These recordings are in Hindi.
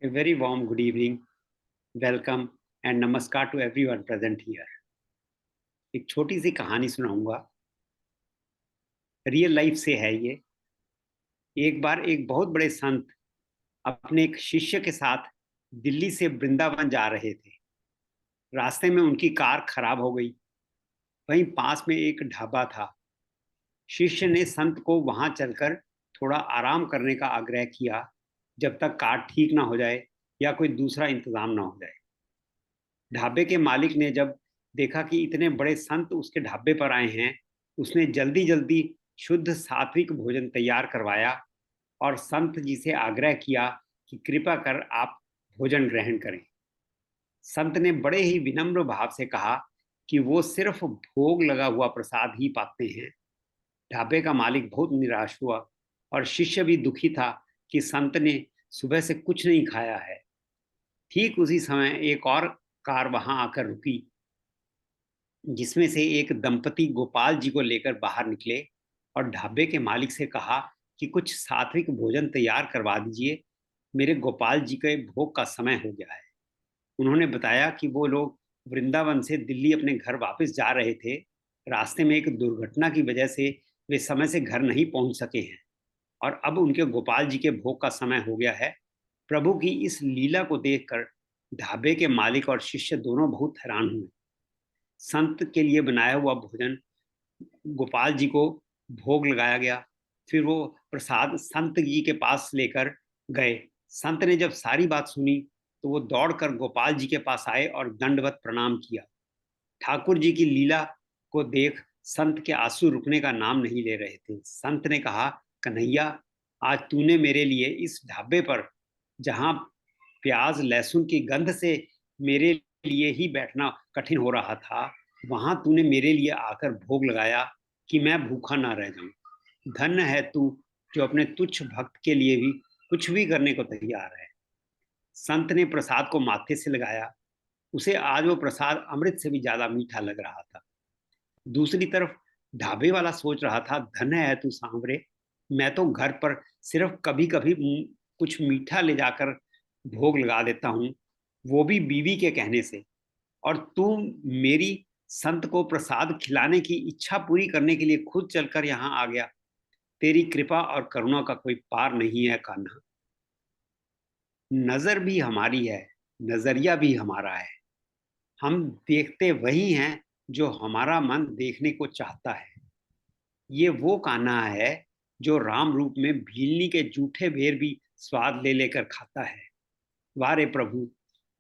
A very warm good evening, welcome and namaskar to everyone present here. एक छोटी सी कहानी सुनाऊंगा। रियल लाइफ से है ये। एक बार एक बहुत बड़े संत अपने एक शिष्य के साथ दिल्ली से वृंदावन जा रहे थे। रास्ते में उनकी कार खराब हो गई। वहीं पास में एक ढाबा था। शिष्य ने संत को वहां चलकर थोड़ा आराम करने का आग्रह किया, जब तक कार ठीक ना हो जाए या कोई दूसरा इंतजाम ना हो जाए। ढाबे के मालिक ने जब देखा कि इतने बड़े संत उसके ढाबे पर आए हैं, उसने जल्दी जल्दी शुद्ध सात्विक भोजन तैयार करवाया और संत जी से आग्रह किया कि कृपा कर आप भोजन ग्रहण करें। संत ने बड़े ही विनम्र भाव से कहा कि वो सिर्फ भोग लगा हुआ प्रसाद ही पाते हैं। ढाबे का मालिक बहुत निराश हुआ और शिष्य भी दुखी था कि संत ने सुबह से कुछ नहीं खाया है। ठीक उसी समय एक और कार वहां आकर रुकी, जिसमें से एक दंपति गोपाल जी को लेकर बाहर निकले और ढाबे के मालिक से कहा कि कुछ सात्विक भोजन तैयार करवा दीजिए, मेरे गोपाल जी के भोग का समय हो गया है। उन्होंने बताया कि वो लोग वृंदावन से दिल्ली अपने घर वापस जा रहे थे। रास्ते में एक दुर्घटना की वजह से वे समय से घर नहीं पहुंच सके हैं और अब उनके गोपाल जी के भोग का समय हो गया है। प्रभु की इस लीला को देखकर ढाबे के मालिक और शिष्य दोनों बहुत हैरान हुए। संत के लिए बनाया हुआ भोजन गोपाल जी को भोग लगाया गया। फिर वो प्रसाद संत जी के पास लेकर गए। संत ने जब सारी बात सुनी तो वो दौड़कर गोपाल जी के पास आए और दंडवत प्रणाम किया। ठाकुर जी की लीला को देख संत के आंसू रुकने का नाम नहीं ले रहे थे। संत ने कहा, कन्हैया, आज तूने मेरे लिए इस ढाबे पर, जहां प्याज लहसुन की गंध से मेरे लिए ही बैठना कठिन हो रहा था, वहां तूने मेरे लिए आकर भोग लगाया कि मैं भूखा ना रह जाऊं। धन्य है तू, जो अपने तुच्छ भक्त के लिए भी कुछ भी करने को तैयार है। संत ने प्रसाद को माथे से लगाया। उसे आज वो प्रसाद अमृत से भी ज्यादा मीठा लग रहा था। दूसरी तरफ ढाबे वाला सोच रहा था, धन्य है तू सांवरे, मैं तो घर पर सिर्फ कभी कभी कुछ मीठा ले जाकर भोग लगा देता हूँ, वो भी बीवी के कहने से, और तू मेरी संत को प्रसाद खिलाने की इच्छा पूरी करने के लिए खुद चलकर यहाँ आ गया। तेरी कृपा और करुणा का कोई पार नहीं है कान्हा। नजर भी हमारी है, नजरिया भी हमारा है। हम देखते वही हैं जो हमारा मन देखने को चाहता है। ये वो कान्हा है जो राम रूप में भीलनी के जूठे बेर भी स्वाद ले लेकर खाता है। वारे प्रभु,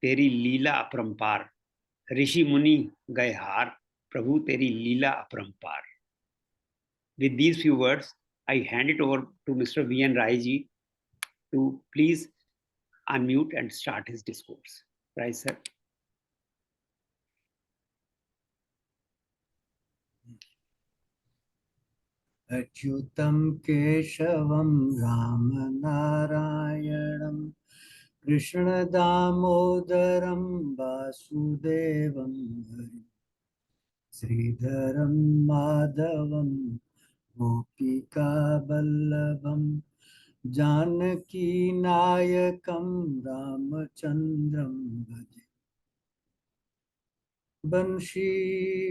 तेरी लीला अपरंपार। ऋषि मुनि गए हार, प्रभु तेरी लीला अपरंपार। With these few words, I hand it over to Mr. V.N. Rai ji to please unmute and start his discourse. Rai sir. अच्युतं केशवं रामनारायणं कृष्णदामोदरं वासुदेवं हरिं श्रीधरं माधवं गोपिकावल्लभं जानकीनायकं रामचन्द्रं भजे। बंशी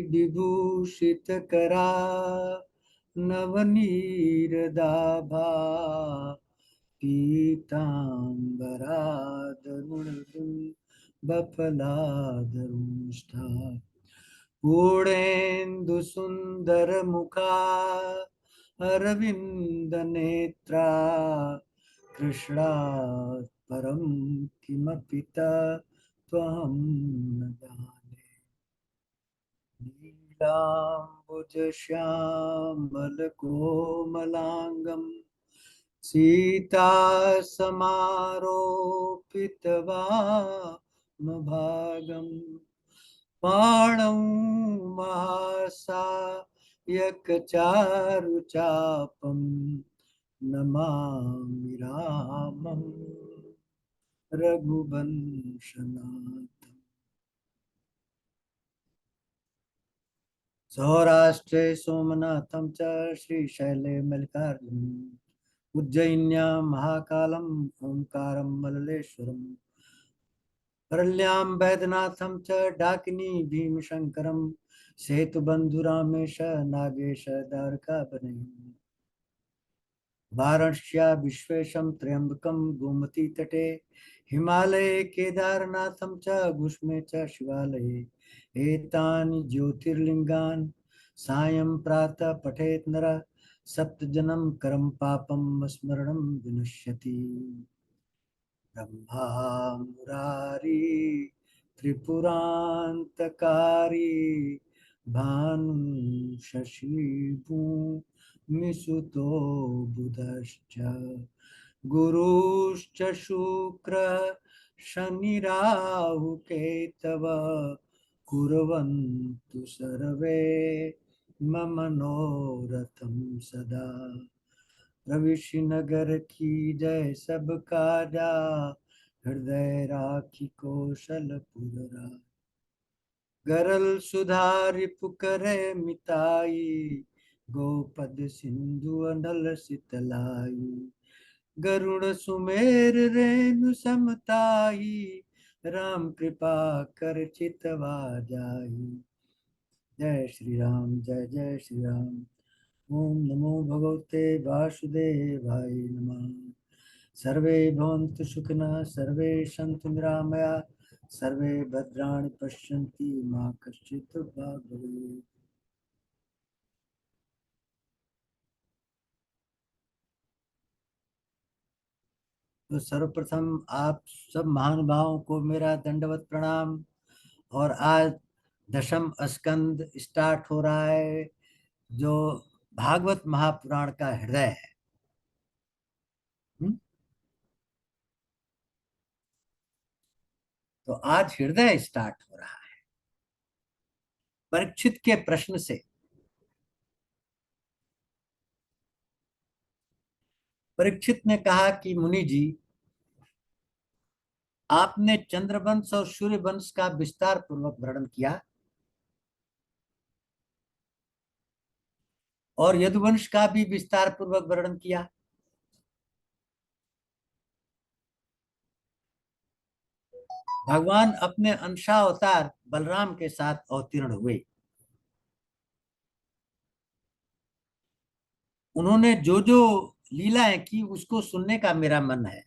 विभूषितकरा नवनीरदाभा पीताम्बरादरुणबिम्बफलादरुष्ठा पूर्णेन्दुसुन्दरमुखा अरविन्दनेत्रा कृष्णात् परं किमपि तत्त्वं न जाने। नीलाम्बुजश्यामलकोमलाङ्गं सीतासमारोपितवामभागं बाणं महासायकचारुचापं नमामि रामं रघुवंशनाथम्। सौराष्ट्रे सोमनाथं च श्रीशैले मल्लिकार्जुनं उज्जयिन्यां महाकालम् ओंकारं मल्लेश्वरम् परल्यां वैद्यनाथं च डाकिनी भीमशंकरं सेतुबन्धुरामेश नागेश द्वारकापदे वाराणस्या विश्वेशं त्र्यंबकं गोमती तटे हिमालये केदारनाथं च गुष्मे च शिवालये एतानि ज्योतिर्लिङ्गानि सायं प्रातः पठेत् नरः सप्तजन्म करम पापम स्मरणं विनश्यति ब्रह्मा मुरारी त्रिपुरान्तकारी भानु शशिभूमिसुतो बुधश्च गुरुश्च शुक्र शनिराहुकेतव कुर्वन्तु सर्वे मम मनोरथं सदा रवि नगर की जय सबका जा हृदय राखी कौशलपुर राज गरल सुधारि पुकरे मिताई गोपद सिंधु अनल सितलाई गरुड़ सुमेर रेणु समताई राम कृपा कर चितवा जाई जय श्री राम जय जय श्री राम ओम नमो भगवते वासुदेवाय नमः सर्वे भवन्तु सुखिनः सर्वे सन्तु निरामया सर्वे भद्राणि पश्यन्ति मा कश्चित् दुर्भाग् भवेत्। तो सर्वप्रथम आप सब महानुभावों को मेरा दंडवत प्रणाम। और आज दशम स्कंद स्टार्ट हो रहा है जो भागवत महापुराण का हृदय है। तो आज हृदय स्टार्ट हो रहा है परीक्षित के प्रश्न से। परीक्षित ने कहा कि मुनि जी, आपने चंद्रवंश और सूर्यवंश का विस्तार पूर्वक वर्णन किया और यदुवंश का भी विस्तार पूर्वक वर्णन किया। भगवान अपने अंशावतार बलराम के साथ अवतीर्ण हुए। उन्होंने जो जो लीलाएं की उसको सुनने का मेरा मन है।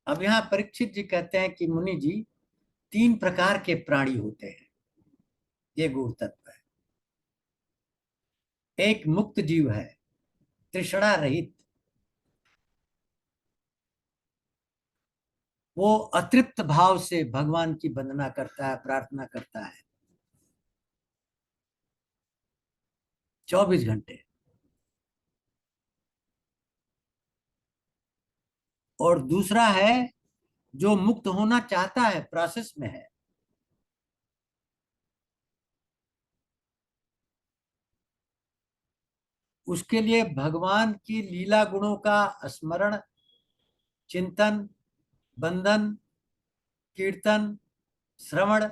अब यहाँ परीक्षित जी कहते हैं कि मुनि जी, 3 प्रकार के प्राणी होते हैं, ये गूढ़ तत्व है। एक मुक्त जीव है, तृष्णा रहित, वो अतृप्त भाव से भगवान की वंदना करता है, प्रार्थना करता है 24 घंटे। और दूसरा है जो मुक्त होना चाहता है, प्रोसेस में है। उसके लिए भगवान की लीला गुणों का स्मरण, चिंतन, बंधन, कीर्तन, श्रवण,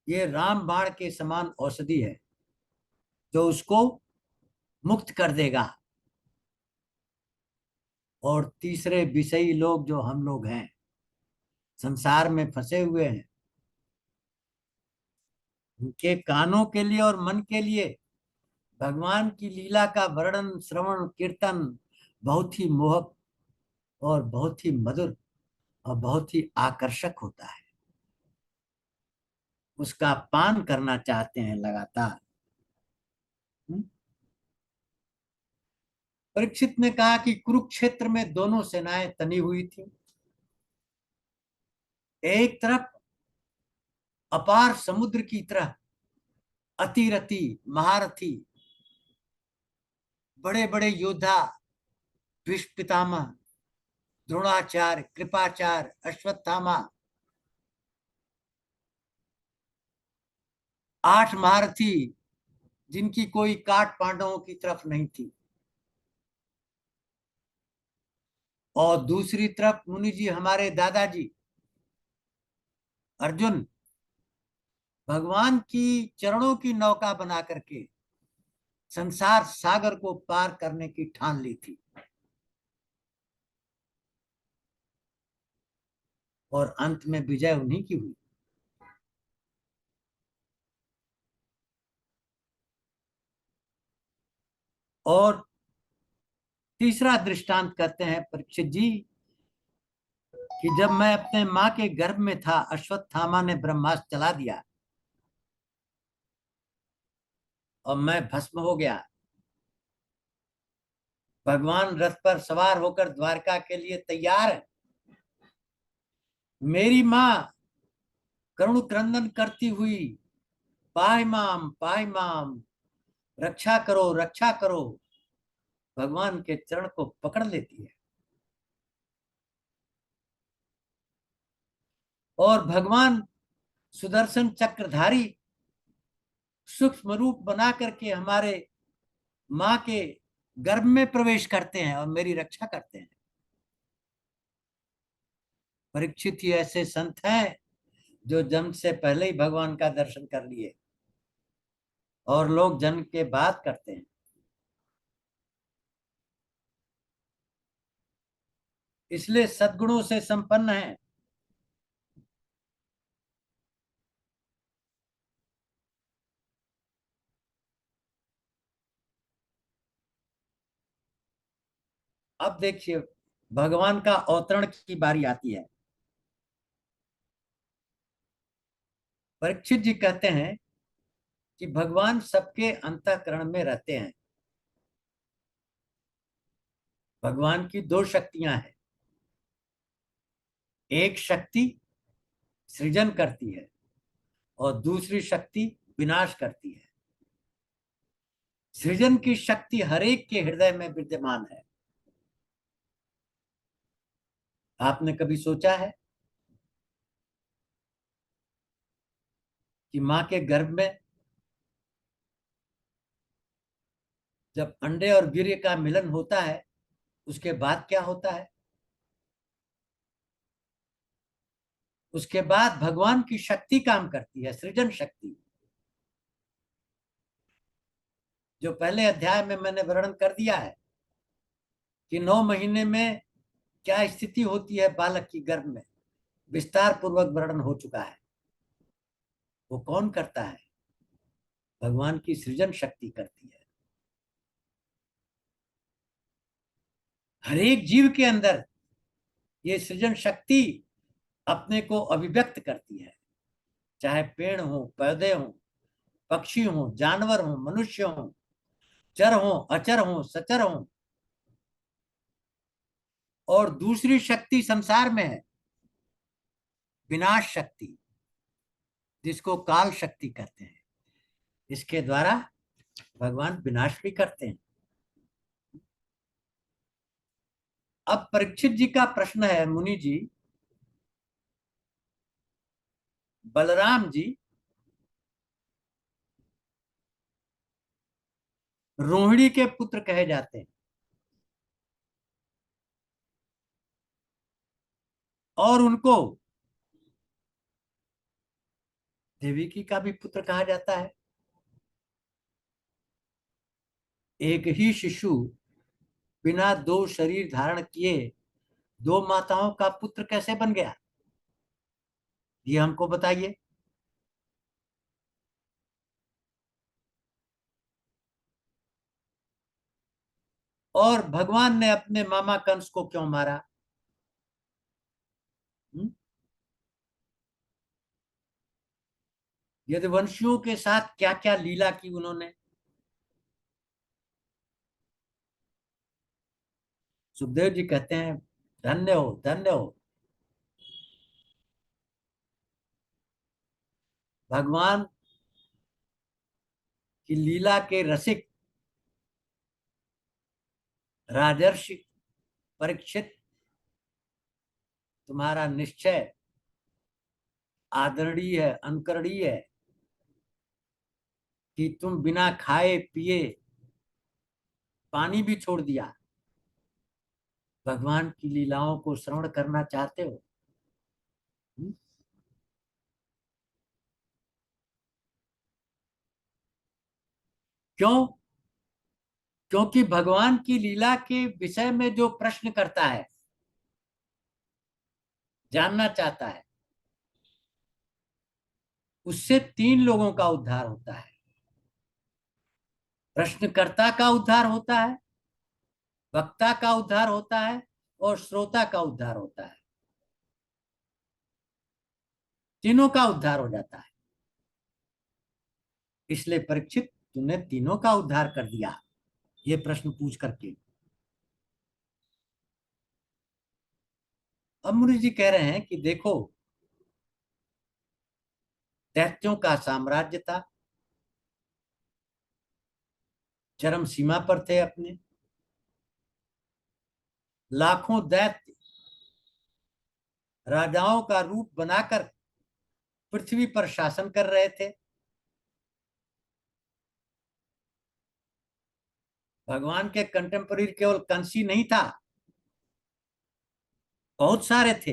ये राम बाण के समान औषधि है जो उसको मुक्त कर देगा। और तीसरे विषयी लोग जो हम लोग हैं, संसार में फंसे हुए हैं, उनके कानों के लिए और मन के लिए भगवान की लीला का वर्णन, श्रवण, कीर्तन बहुत ही मोहक और बहुत ही मधुर और बहुत ही आकर्षक होता है। उसका पान करना चाहते हैं लगातार। परीक्षित ने कहा कि कुरुक्षेत्र में दोनों सेनाएं तनी हुई थी। एक तरफ अपार समुद्र की तरह अतिरथी महारथी बड़े बड़े योद्धा, भीष्म पितामह, द्रोणाचार्य, कृपाचार्य, अश्वत्थामा, 8 महारथी जिनकी कोई काट पांडवों की तरफ नहीं थी। और दूसरी तरफ मुनि जी, हमारे दादाजी अर्जुन, भगवान की चरणों की नौका बना करके संसार सागर को पार करने की ठान ली थी, और अंत में विजय उन्हीं की हुई। और तीसरा दृष्टांत कहते हैं परीक्षित जी कि जब मैं अपने मां के गर्भ में था, अश्वत्थामा ने ब्रह्मास्त्र चला दिया और मैं भस्म हो गया। भगवान रथ पर सवार होकर द्वारका के लिए तैयार है। मेरी मां करुण क्रंदन करती हुई पाहि माम, रक्षा करो रक्षा करो, भगवान के चरण को पकड़ लेती है। और भगवान सुदर्शन चक्रधारी सूक्ष्म रूप बना करके हमारे मां के गर्भ में प्रवेश करते हैं और मेरी रक्षा करते हैं। परीक्षित ही ऐसे संत हैं जो जन्म से पहले ही भगवान का दर्शन कर लिए, और लोग जन्म के बाद करते हैं। इसलिए सद्गुणों से संपन्न है। अब देखिए, भगवान का अवतरण की बारी आती है। परीक्षित जी कहते हैं कि भगवान सबके अंतःकरण में रहते हैं। भगवान की दो शक्तियां हैं। एक शक्ति सृजन करती है और दूसरी शक्ति विनाश करती है। सृजन की शक्ति हरेक के हृदय में विद्यमान है। आपने कभी सोचा है कि मां के गर्भ में जब अंडे और वीर्य का मिलन होता है, उसके बाद क्या होता है? उसके बाद भगवान की शक्ति काम करती है, सृजन शक्ति, जो पहले अध्याय में मैंने वर्णन कर दिया है कि 9 महीने में क्या स्थिति होती है बालक की गर्भ में, विस्तार पूर्वक वर्णन हो चुका है। वो कौन करता है? भगवान की सृजन शक्ति करती है। हर एक जीव के अंदर ये सृजन शक्ति अपने को अभिव्यक्त करती है, चाहे पेड़ हो, पौधे हो, पक्षी हो, जानवर हो, मनुष्य हो, चर हो, अचर हो, सचर हो। और दूसरी शक्ति संसार में है, विनाश शक्ति, जिसको काल शक्ति कहते हैं। इसके द्वारा भगवान विनाश भी करते हैं। अब परीक्षित जी का प्रश्न है, मुनि जी, बलराम जी रोहिणी के पुत्र कहे जाते हैं, और उनको देवकी का भी पुत्र कहा जाता है। एक ही शिशु बिना दो शरीर धारण किए दो माताओं का पुत्र कैसे बन गया, ये हमको बताइए। और भगवान ने अपने मामा कंस को क्यों मारा? यदुवंशियों के साथ क्या क्या लीला की उन्होंने? सुखदेव जी कहते हैं, धन्य हो धन्य हो, भगवान की लीला के रसिक राजर्षि परीक्षित, तुम्हारा निश्चय आदरणीय है, अनुकरणीय है कि तुम बिना खाए पिए पानी भी छोड़ दिया, भगवान की लीलाओं को श्रवण करना चाहते हो। क्यों? क्योंकि भगवान की लीला के विषय में जो प्रश्न करता है, जानना चाहता है, उससे तीन लोगों का उद्धार होता है। प्रश्नकर्ता का उद्धार होता है, वक्ता का उद्धार होता है, और श्रोता का उद्धार होता है। तीनों का उद्धार हो जाता है। इसलिए परीक्षित, तुमने तीनों का उद्धार कर दिया, ये प्रश्न पूछ करके। अब मुनि जी कह रहे हैं कि देखो, दैत्यों का साम्राज्य था, चरम सीमा पर थे अपने। लाखों दैत्य राजाओं का रूप बनाकर पृथ्वी पर शासन कर रहे थे। भगवान के कंटेम्पररी केवल कंसी नहीं था, बहुत सारे थे,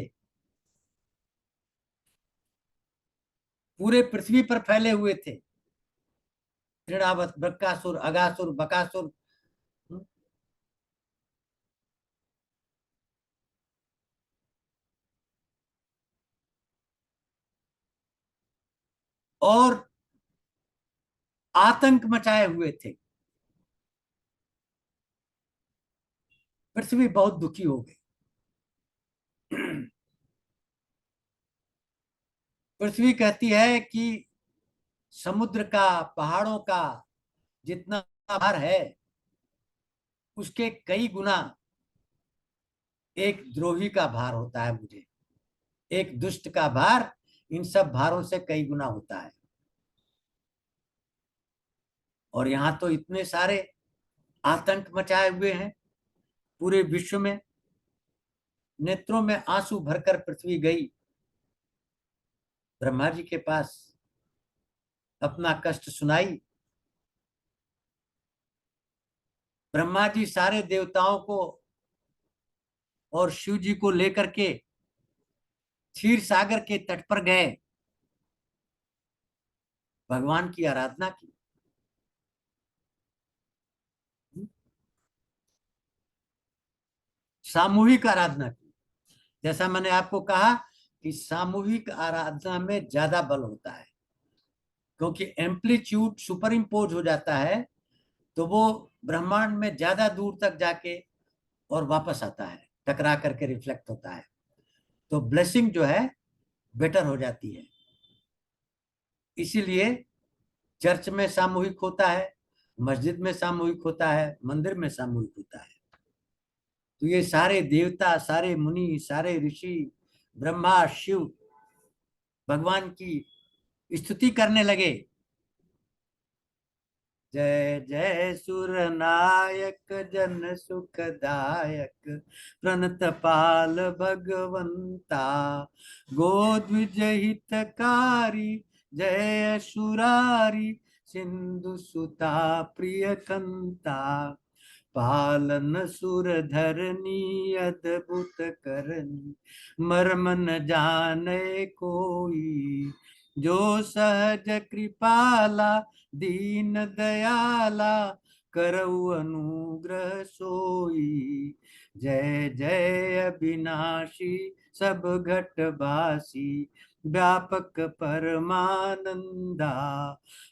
पूरे पृथ्वी पर फैले हुए थे। तृणावत, बृक्कासुर, अगासुर, बकासुर। और आतंक मचाए हुए थे। पृथ्वी बहुत दुखी हो गई। पृथ्वी कहती है कि समुद्र का, पहाड़ों का जितना भार है, उसके कई गुना एक द्रोही का भार होता है मुझे। एक दुष्ट का भार इन सब भारों से कई गुना होता है। और यहाँ तो इतने सारे आतंक मचाए हुए हैं पूरे विश्व में। नेत्रों में आंसू भरकर पृथ्वी गई ब्रह्मा जी के पास, अपना कष्ट सुनाई। ब्रह्मा जी सारे देवताओं को और शिव जी को लेकर के क्षीर सागर के तट पर गए, भगवान की आराधना की। सामूहिक आराधना की। जैसा मैंने आपको कहा कि सामूहिक आराधना में ज्यादा बल होता है, क्योंकि एम्पलीट्यूड सुपर इम्पोज हो जाता है, तो वो ब्रह्मांड में ज्यादा दूर तक जाके और वापस आता है, टकरा करके रिफ्लेक्ट होता है। तो ब्लेसिंग जो है बेटर हो जाती है। इसीलिए चर्च में सामूहिक होता है, मस्जिद में सामूहिक होता है, मंदिर में सामूहिक होता है। तो ये सारे देवता, सारे मुनि, सारे ऋषि, ब्रह्मा, शिव भगवान की स्तुति करने लगे। जय जय सुर नायक, जन सुखदायक, प्रणत पाल भगवंता, गोद्विज हितकारी, जय सुरारी, सिंधु सुता प्रिय कंता, पालन सुर धरनी, अद्भुत करनी, मर्म न जाने कोई, जो सहज कृपाला, दीन दयाला, करऊ अनुग्रह सोई। जय जय अविनाशी, सब घटवासी, व्यापक परमानंदा,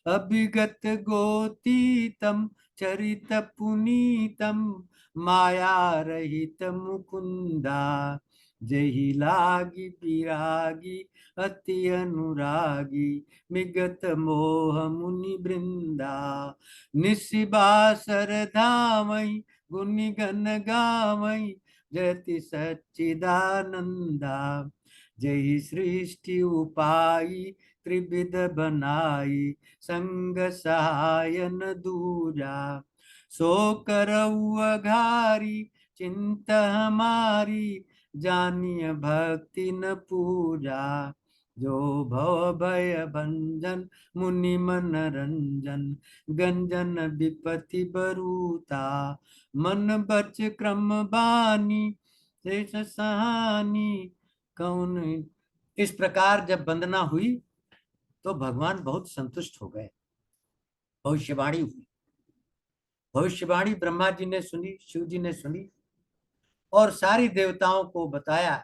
अभिगत गोतीतम, चरित पुनीतम, माया रहित मुकुंदा, जही लागी विरागी, अति अनुरागी, विगत मोह मुनि वृंदा, निशिबासर धामई, गुनि गण गावई, जयति सच्चिदानंदा, जय सृष्टि उपाई, त्रिविध बनाई, संग सहायन दूजा, सो करऊ अघारी, चिंत हमारी, जानिय भक्ति न पूजा, जो भव भय भंजन, मुनि मन रंजन, गंजन विपति बरूता, मन बच क्रम बानी, शेष सहानी कौन। इस प्रकार जब वंदना हुई तो भगवान बहुत संतुष्ट हो गए। भविष्यवाणी हुई, भविष्यवाणी ब्रह्मा जी ने सुनी, शिव जी ने सुनी और सारी देवताओं को बताया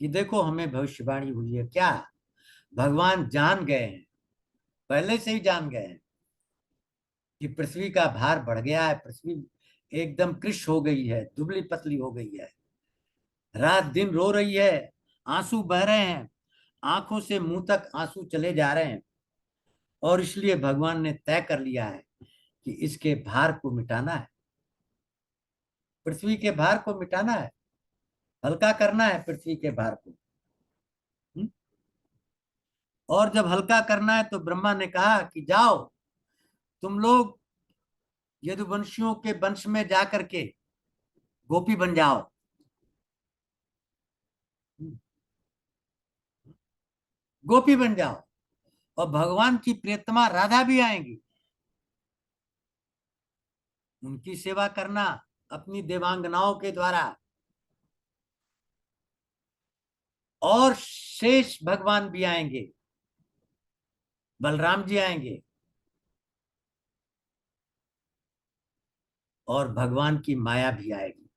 कि देखो हमें भविष्यवाणी हुई है। क्या भगवान जान गए हैं, पहले से ही जान गए हैं कि पृथ्वी का भार बढ़ गया है, पृथ्वी एकदम कृश हो गई है, दुबली पतली हो गई है, रात दिन रो रही है, आंसू बह रहे हैं, आंखों से मुंह तक आंसू चले जा रहे हैं। और इसलिए भगवान ने तय कर लिया है कि इसके भार को मिटाना है, पृथ्वी के भार को मिटाना है, हल्का करना है पृथ्वी के भार को। हम्म? और जब हल्का करना है तो ब्रह्मा ने कहा कि जाओ तुम लोग यदुवंशियों के वंश में जाकर के गोपी बन जाओ। गोपी बन जाओ और भगवान की प्रियतमा राधा भी आएंगी, उनकी सेवा करना अपनी देवांगनाओं के द्वारा। और शेष भगवान भी आएंगे, बलराम जी आएंगे और भगवान की माया भी आएगी,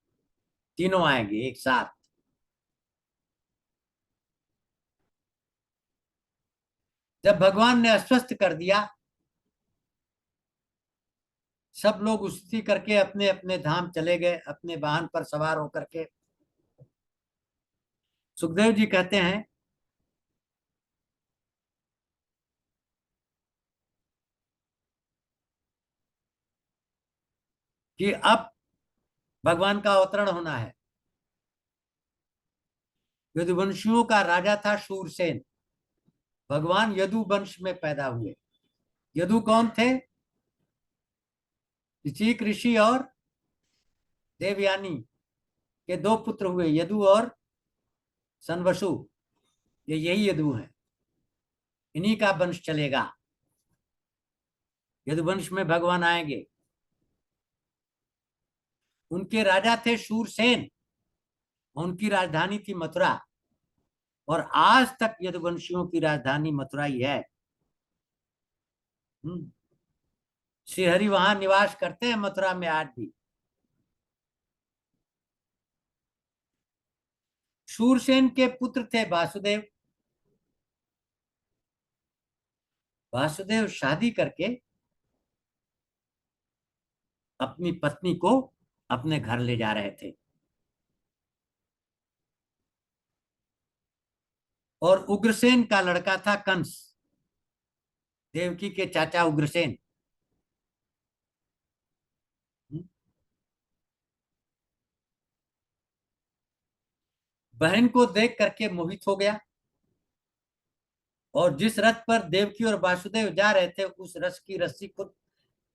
तीनों आएंगे एक साथ। जब भगवान ने आश्वस्त कर दिया, सब लोग स्तुति करके अपने अपने धाम चले गए, अपने वाहन पर सवार होकर के। सुखदेव जी कहते हैं कि अब भगवान का अवतरण होना है। यदुवंशियों का राजा था शूरसेन, भगवान यदु वंश में पैदा हुए। यदु कौन थे? ऋषिक ऋषि और देवयानी के दो पुत्र हुए, यदु और सनवसु। ये यही यदु हैं, इन्हीं का वंश चलेगा, यदुवंश में भगवान आएंगे। उनके राजा थे शूरसेन, उनकी राजधानी थी मथुरा, और आज तक यदुवंशियों की राजधानी मथुरा ही है। श्री हरि वहां निवास करते हैं मथुरा में आज भी। शूरसेन के पुत्र थे वासुदेव। वासुदेव शादी करके अपनी पत्नी को अपने घर ले जा रहे थे। और उग्रसेन का लड़का था कंस, देवकी के चाचा उग्रसेन। बहन को देख करके मोहित हो गया, और जिस रथ पर देवकी और वासुदेव जा रहे थे उस रथ की रस्सी को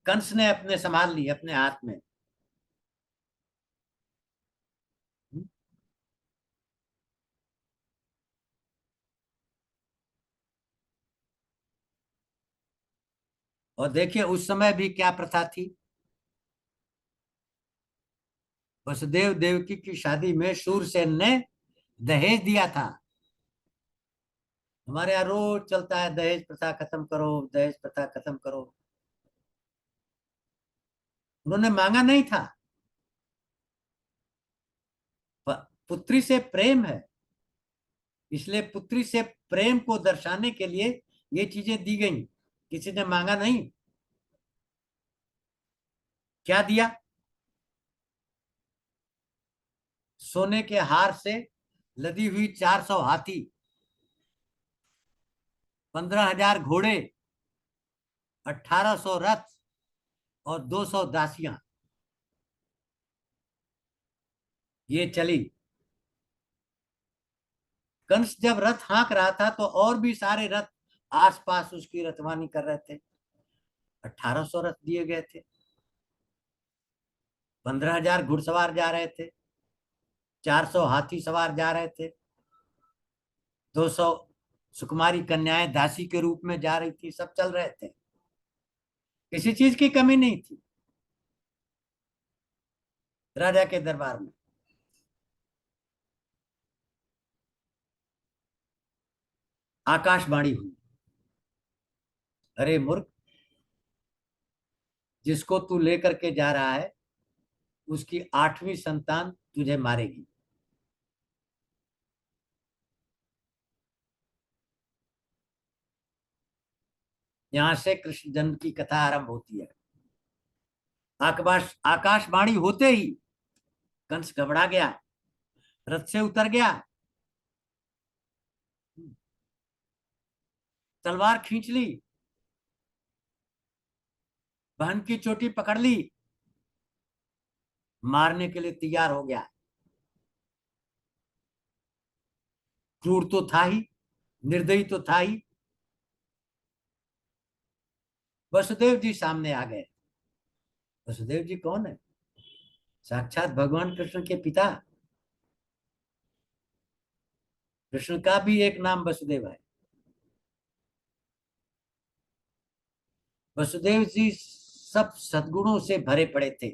कंस ने अपने संभाल ली अपने हाथ में। और देखिए उस समय भी क्या प्रथा थी, वसुदेव देवकी की शादी में शूरसेन ने दहेज दिया था। हमारे यहाँ रोज चलता है दहेज प्रथा खत्म करो, दहेज प्रथा खत्म करो। उन्होंने मांगा नहीं था, पुत्री से प्रेम है, इसलिए पुत्री से प्रेम को दर्शाने के लिए ये चीजें दी गई, किसी ने मांगा नहीं। क्या दिया? सोने के हार से लदी हुई 400 हाथी, 15,000 घोड़े, 1,800 रथ और 200 दासियां, ये चली। कंस जब रथ हाँक रहा था तो और भी सारे रथ आसपास उसकी रथवानी कर रहे थे। 1,800 रथ दिए गए थे, 15,000 घुड़सवार जा रहे थे, 400 हाथी सवार जा रहे थे, 200 सुकुमारी कन्याएं दासी के रूप में जा रही थी, सब चल रहे थे, किसी चीज की कमी नहीं थी राजा के दरबार में। आकाशवाणी हुई, अरे मूर्ख, जिसको तू लेकर के जा रहा है उसकी 8वीं संतान तुझे मारेगी। यहां से कृष्ण जन्म की कथा आरंभ होती है। आकाशवाणी होते ही कंस घबरा गया, रथ से उतर गया, तलवार खींच ली, बहन की चोटी पकड़ ली, मारने के लिए तैयार हो गया। क्रूर तो था ही, निर्दयी तो था ही। वसुदेव जी सामने आ गए। वसुदेव जी कौन है? साक्षात भगवान कृष्ण के पिता। कृष्ण का भी एक नाम वसुदेव है। वसुदेव जी सब सद्गुणों से भरे पड़े थे।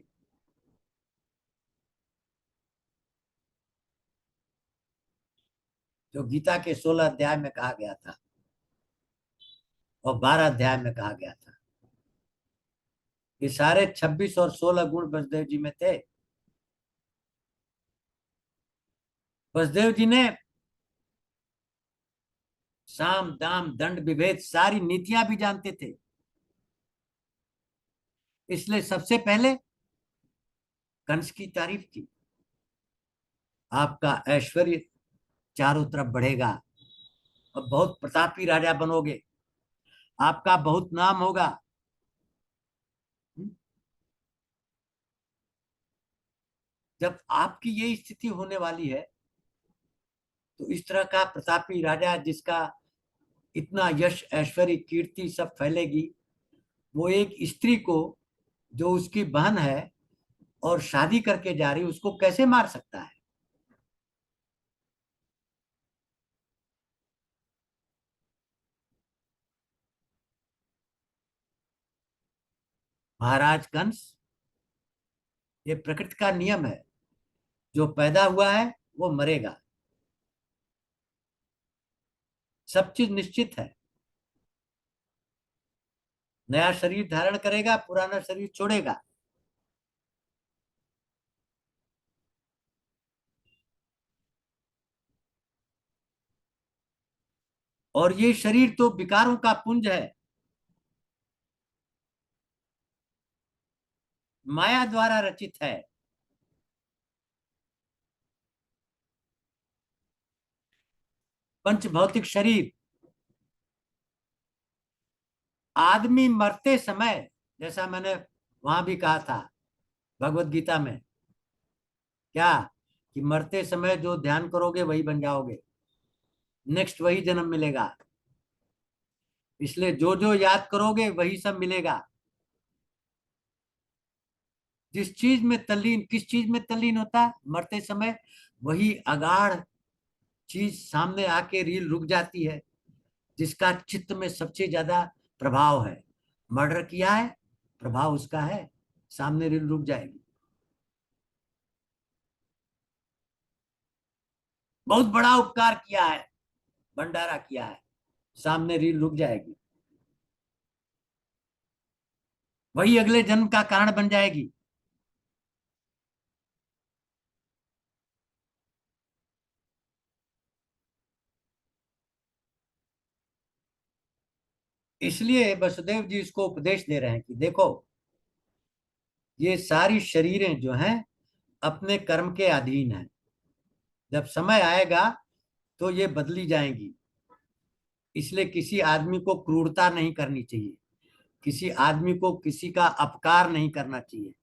जो गीता के 16 अध्याय में कहा गया था और 12 अध्याय में कहा गया था। ये सारे 26 और 16 गुण वसुदेव जी में थे। वसुदेव जी ने साम दाम दंड विभेद सारी नीतियां भी जानते थे। इसलिए सबसे पहले कंस की तारीफ की। आपका ऐश्वर्य चारों तरफ बढ़ेगा और बहुत प्रतापी राजा बनोगे, आपका बहुत नाम होगा। जब आपकी यही स्थिति होने वाली है तो इस तरह का प्रतापी राजा जिसका इतना यश ऐश्वर्य कीर्ति सब फैलेगी, वो एक स्त्री को जो उसकी बहन है और शादी करके जा रही उसको कैसे मार सकता है? महाराज कंस, ये प्रकृति का नियम है। जो पैदा हुआ है वो मरेगा। सब चीज निश्चित है। नया शरीर धारण करेगा, पुराना शरीर छोड़ेगा। और ये शरीर तो विकारों का पुंज है। माया द्वारा रचित है। पंच भौतिक शरीर। आदमी मरते समय, जैसा मैंने वहां भी कहा था भगवत गीता में, क्या कि मरते समय जो ध्यान करोगे वही बन जाओगे, नेक्स्ट वही जन्म मिलेगा। इसलिए जो जो याद करोगे वही सब मिलेगा। जिस चीज में तल्लीन, किस चीज में तल्लीन होता है मरते समय, वही अगाढ़ चीज सामने आके रील रुक जाती है, जिसका चित्त में सबसे ज्यादा प्रभाव है। मर्डर किया है, प्रभाव उसका है, सामने रील रुक जाएगी। बहुत बड़ा उपकार किया है, भंडारा किया है, सामने रील रुक जाएगी, वही अगले जन्म का कारण बन जाएगी। इसलिए वसुदेव जी इसको उपदेश दे रहे हैं कि देखो, ये सारी शरीरें जो हैं अपने कर्म के अधीन हैं। जब समय आएगा तो ये बदली जाएंगी। इसलिए किसी आदमी को क्रूरता नहीं करनी चाहिए, किसी आदमी को किसी का अपकार नहीं करना चाहिए,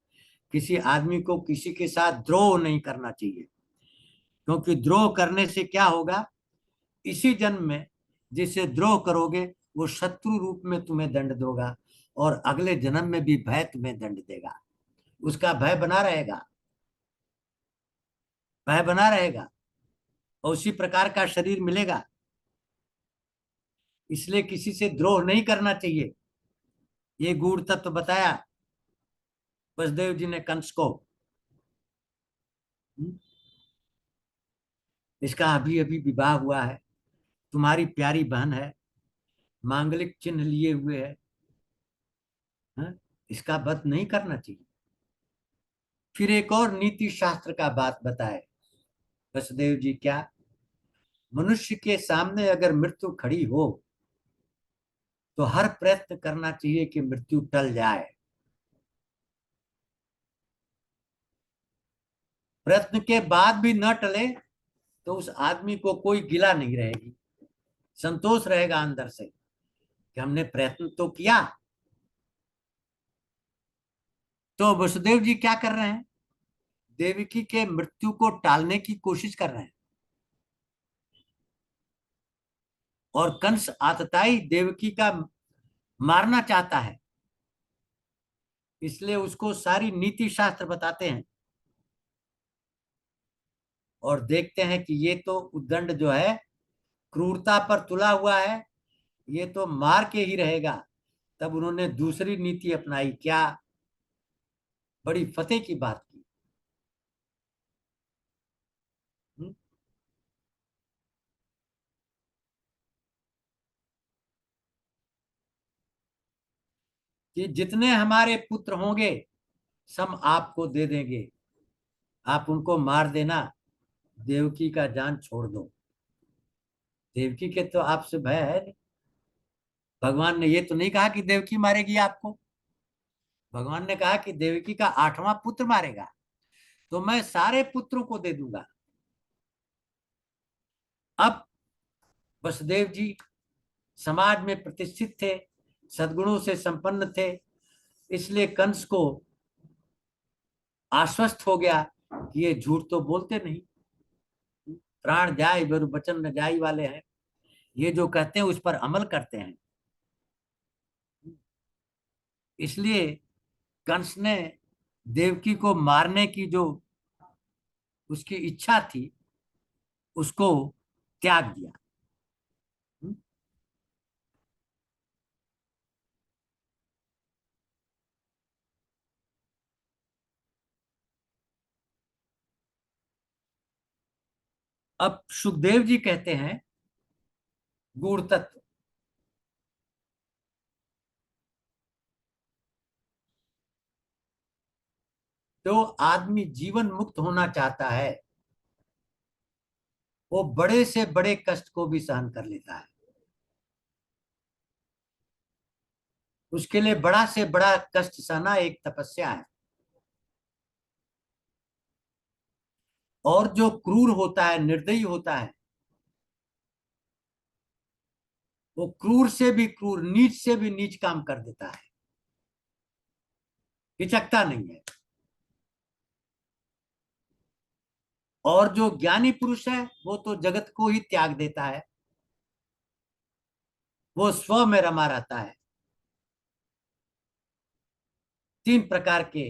किसी आदमी को किसी के साथ द्रोह नहीं करना चाहिए। क्योंकि द्रोह करने से क्या होगा, इसी जन्म में जिसे द्रोह करोगे वो शत्रु रूप में तुम्हें दंड दोगा और अगले जन्म में भी भय तुम्हें दंड देगा। उसका भय बना रहेगा, भय बना रहेगा और उसी प्रकार का शरीर मिलेगा। इसलिए किसी से द्रोह नहीं करना चाहिए। ये गूढ़ तत्व बताया वसुदेव जी ने कंस को। इसका अभी अभी विवाह हुआ है, तुम्हारी प्यारी बहन है, मांगलिक चिन्ह लिए हुए है। हाँ? इसका वध नहीं करना चाहिए। फिर एक और नीति शास्त्र का बात बताए वसुदेव जी, क्या मनुष्य के सामने अगर मृत्यु खड़ी हो तो हर प्रयत्न करना चाहिए कि मृत्यु टल जाए। प्रयत्न के बाद भी न टले तो उस आदमी को कोई गिला नहीं रहेगी, संतोष रहेगा अंदर से कि हमने प्रयत्न तो किया। तो वसुदेव जी क्या कर रहे हैं, देवकी के मृत्यु को टालने की कोशिश कर रहे हैं। और कंस आतताई देवकी का मारना चाहता है, इसलिए उसको सारी नीति शास्त्र बताते हैं। और देखते हैं कि ये तो उद्दंड जो है क्रूरता पर तुला हुआ है, ये तो मार के ही रहेगा। तब उन्होंने दूसरी नीति अपनाई, क्या, बड़ी फतेह की बात की। हम्म? कि जितने हमारे पुत्र होंगे सब आपको दे देंगे, आप उनको मार देना, देवकी का जान छोड़ दो। देवकी के तो आपसे भय है नहीं। भगवान ने ये तो नहीं कहा कि देवकी मारेगी आपको। भगवान ने कहा कि देवकी का 8वां पुत्र मारेगा, तो मैं सारे पुत्रों को दे दूंगा। अब वसुदेव जी समाज में प्रतिष्ठित थे, सद्गुणों से संपन्न थे, इसलिए कंस को आश्वस्त हो गया कि ये झूठ तो बोलते नहीं, प्राण जाए बर वचन न जाई वाले हैं, ये जो कहते हैं उस पर अमल करते हैं। इसलिए कंस ने देवकी को मारने की जो उसकी इच्छा थी उसको त्याग दिया। अब सुखदेव जी कहते हैं गूढ़ तत्व, जो आदमी जीवन मुक्त होना चाहता है वो बड़े से बड़े कष्ट को भी सहन कर लेता है। उसके लिए बड़ा से बड़ा कष्ट सहना एक तपस्या है। और जो क्रूर होता है, निर्दयी होता है, वो क्रूर से भी क्रूर, नीच से भी नीच काम कर देता है, हिचकता नहीं है। और जो ज्ञानी पुरुष है वो तो जगत को ही त्याग देता है, वो स्व में रमा रहता है। 3 प्रकार के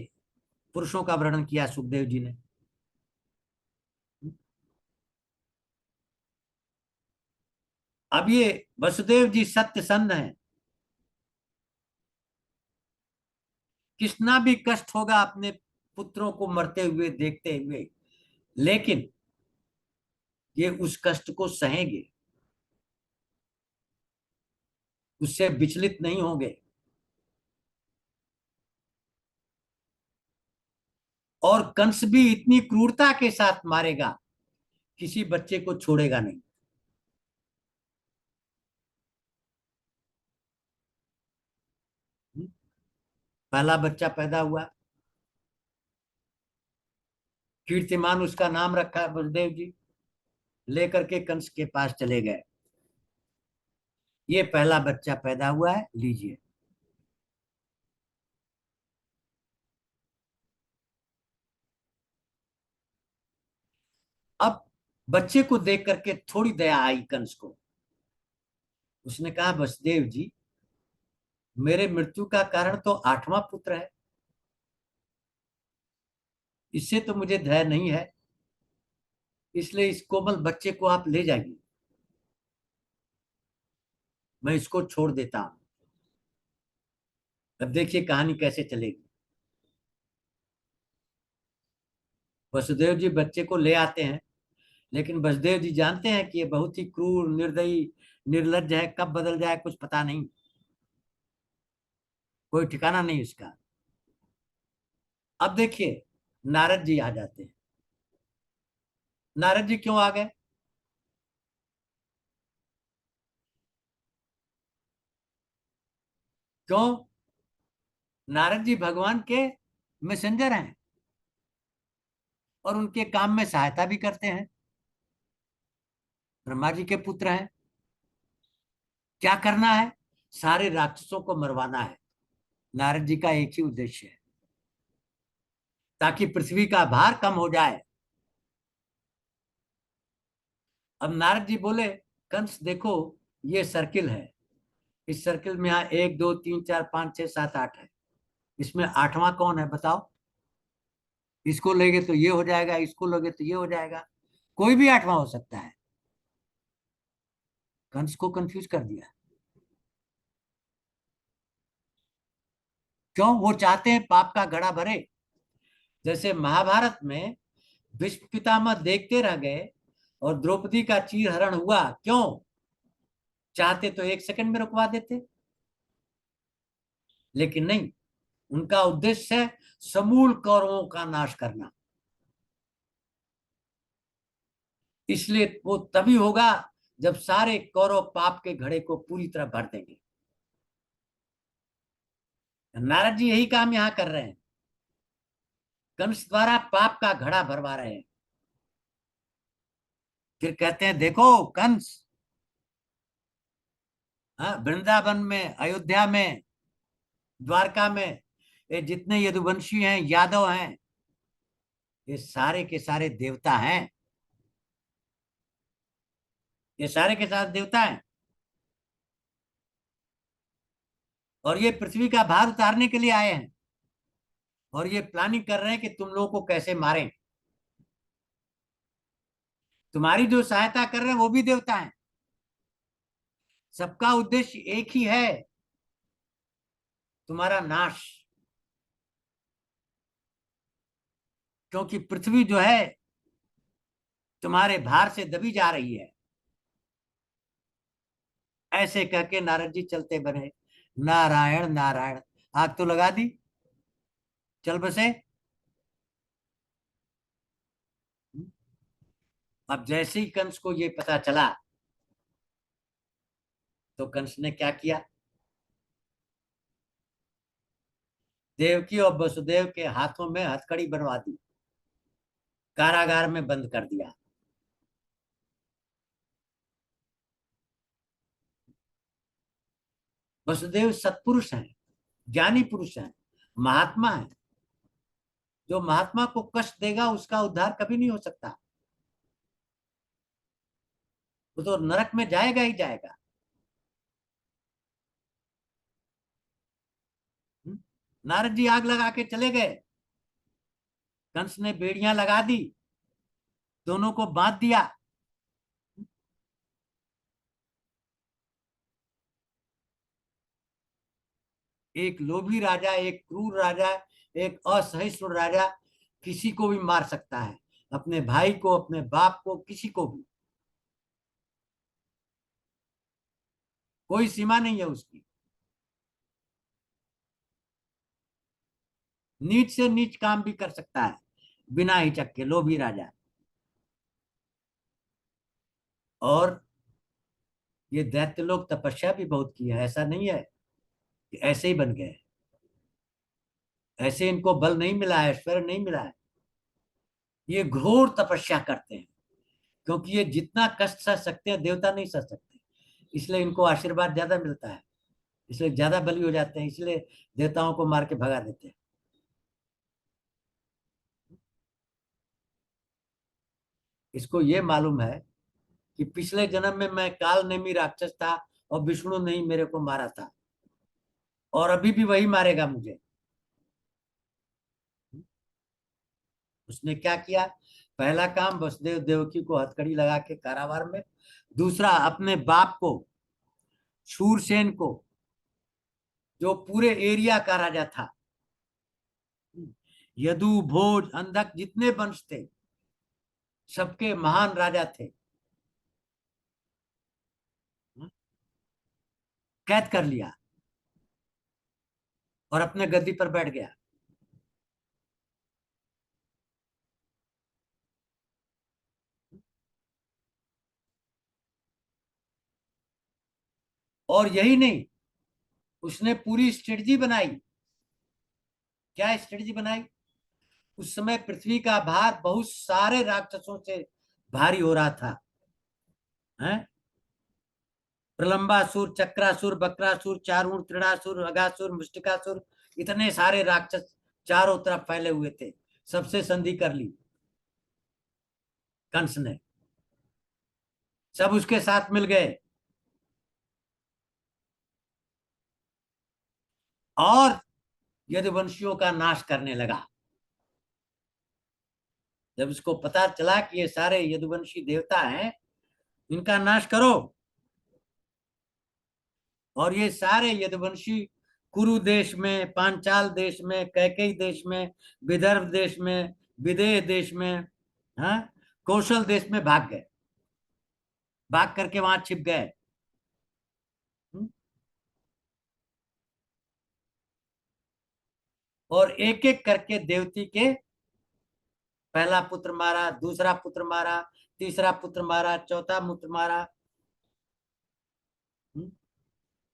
पुरुषों का वर्णन किया सुखदेव जी ने। अब ये वसुदेव जी सत्य संध हैं, कितना भी कष्ट होगा अपने पुत्रों को मरते हुए देखते हुए, लेकिन ये उस कष्ट को सहेंगे, उससे विचलित नहीं होंगे। और कंस भी इतनी क्रूरता के साथ मारेगा, किसी बच्चे को छोड़ेगा नहीं। पहला बच्चा पैदा हुआ, कीर्तिमान उसका नाम रखा वसुदेव जी, लेकर के कंस के पास चले गए, ये पहला बच्चा पैदा हुआ है, लीजिए। अब बच्चे को देख करके थोड़ी दया आई कंस को। उसने कहा वसुदेव जी, मेरे मृत्यु का कारण तो 8वां पुत्र है, इससे तो मुझे धैर्य नहीं है, इसलिए इस कोमल बच्चे को आप ले जाइए, मैं इसको छोड़ देता हूं। अब देखिए कहानी कैसे चलेगी। वसुदेव जी बच्चे को ले आते हैं, लेकिन वसुदेव जी जानते हैं कि ये बहुत ही क्रूर, निर्दयी, निर्लज्ज है, कब बदल जाए कुछ पता नहीं, कोई ठिकाना नहीं इसका। अब देखिए, नारद जी आ जाते हैं। नारद जी क्यों आ गए? क्यों? नारद जी भगवान के मैसेंजर हैं और उनके काम में सहायता भी करते हैं। ब्रह्मा जी के पुत्र हैं। क्या करना है? सारे राक्षसों को मरवाना है। नारद जी का एक ही उद्देश्य है, ताकि पृथ्वी का भार कम हो जाए। अब नारद जी बोले, कंस देखो, ये सर्किल है। इस सर्किल में यहाँ 1 2 3 4 5 6 7 8 है। इसमें आठवां कौन है बताओ? इसको लेगे तो ये हो जाएगा, इसको लोगे तो ये हो जाएगा। कोई भी आठवां हो सकता है। कंस को कंफ्यूज कर दिया। क्यों? वो चाहते हैं पाप का घड़ा भरे। जैसे महाभारत में भीष्म पितामह देखते रह गए और द्रौपदी का चीर हरण हुआ। क्यों? चाहते तो 1 सेकंड में रुकवा देते, लेकिन नहीं। उनका उद्देश्य है समूल कौरवों का नाश करना। इसलिए वो तभी होगा जब सारे कौरव पाप के घड़े को पूरी तरह भर देंगे। नारद जी यही काम यहां कर रहे हैं। कंस द्वारा पाप का घड़ा भरवा रहे हैं। फिर कहते हैं, देखो कंस, हाँ, वृंदावन में, अयोध्या में, द्वारका में ये जितने यदुवंशी हैं, यादव हैं, ये सारे के सारे देवता हैं। ये सारे के सारे देवता हैं और ये पृथ्वी का भार उतारने के लिए आए हैं। और ये प्लानिंग कर रहे हैं कि तुम लोगों को कैसे मारें। तुम्हारी जो सहायता कर रहे हैं वो भी देवता हैं। सबका उद्देश्य एक ही है, तुम्हारा नाश। क्योंकि पृथ्वी जो है तुम्हारे भार से दबी जा रही है। ऐसे कह के नारद जी चलते बने। नारायण नारायण। आग तो लगा दी, चल बसे। अब जैसे ही कंस को ये पता चला, तो कंस ने क्या किया? देवकी और वसुदेव के हाथों में हथकड़ी बनवा दी, कारागार में बंद कर दिया। वसुदेव सत्पुरुष हैं, ज्ञानी पुरुष हैं, महात्मा हैं। जो महात्मा को कष्ट देगा उसका उद्धार कभी नहीं हो सकता। वो तो नरक में जाएगा ही जाएगा। नारद जी आग लगा के चले गए। कंस ने बेड़ियां लगा दी, दोनों को बांध दिया। एक लोभी राजा, एक क्रूर राजा, एक असहिष्णु राजा किसी को भी मार सकता है। अपने भाई को, अपने बाप को, किसी को भी। कोई सीमा नहीं है उसकी। नीच से नीच काम भी कर सकता है बिना हिचक के, लोभी राजा। और ये दैत्य लोग तपस्या भी बहुत की है, ऐसा नहीं है कि ऐसे ही बन गए। ऐसे इनको बल नहीं मिला है, ऐश्वर्य नहीं मिला है। ये घोर तपस्या करते हैं। क्योंकि ये जितना कष्ट सह सकते हैं देवता नहीं सह सकते। इसलिए इनको आशीर्वाद ज्यादा मिलता है, इसलिए ज्यादा बलि हो जाते हैं, इसलिए देवताओं को मार के भगा देते हैं। इसको ये मालूम है कि पिछले जन्म में मैं काल नेमी राक्षस था और विष्णु ने ही मेरे को मारा था, और अभी भी वही मारेगा मुझे। उसने क्या किया? पहला काम, वसुदेव देवकी को हथकड़ी लगा के कारावार में। दूसरा, अपने बाप को, शूरसेन को, जो पूरे एरिया का राजा था, यदु भोज अंधक जितने वंश थे, सबके महान राजा थे, कैद कर लिया और अपने गद्दी पर बैठ गया। और यही नहीं, उसने पूरी स्ट्रेटजी बनाई। क्या स्ट्रेटजी बनाई? उस समय पृथ्वी का भार बहुत सारे राक्षसों से भारी हो रहा था, हैं? प्रलंबासुर, चक्रासुर, बक्रासुर, चारूण, त्रिणासुर, अगासुर, मुष्टिकासुर, इतने सारे राक्षस चारों तरफ फैले हुए थे। सबसे संधि कर ली कंस ने, सब उसके साथ मिल गए और यदुवंशियों का नाश करने लगा। जब उसको पता चला कि ये सारे यदुवंशी देवता हैं, इनका नाश करो। और ये सारे यदुवंशी कुरु देश में, पांचाल देश में, कैकेयी देश में, विदर्भ देश में, विदेह देश में, हाँ, कौशल देश में भाग गए, भाग करके वहां छिप गए। और एक एक करके देवती के पहला पुत्र मारा, दूसरा पुत्र मारा, तीसरा पुत्र मारा, चौथा पुत्र मारा,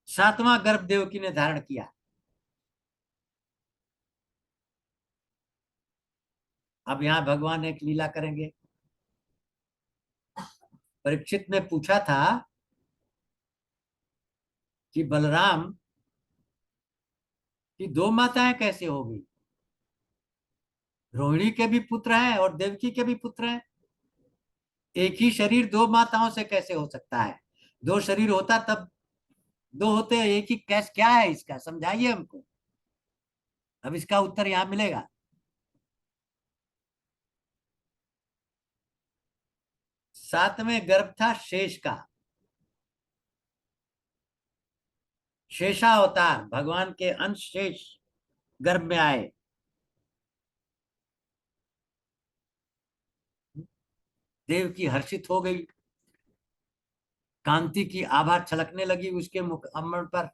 सातवां गर्भ देवकी ने धारण किया। अब यहां भगवान एक लीला करेंगे। परीक्षित ने पूछा था कि बलराम की दो माताएं कैसे हो गई? रोहिणी के भी पुत्र हैं और देवकी के भी पुत्र हैं, एक ही शरीर दो माताओं से कैसे हो सकता है? दो शरीर होता तब दो होते, एक ही कैसे? क्या है इसका, समझाइए हमको। अब इसका उत्तर यहां मिलेगा। सातवें गर्भ था शेष का, शेषावतार, भगवान के अंश शेष गर्भ में आए। देवकी हर्षित हो गई, कांति की आभा छलकने लगी उसके मुख अम्बर पर।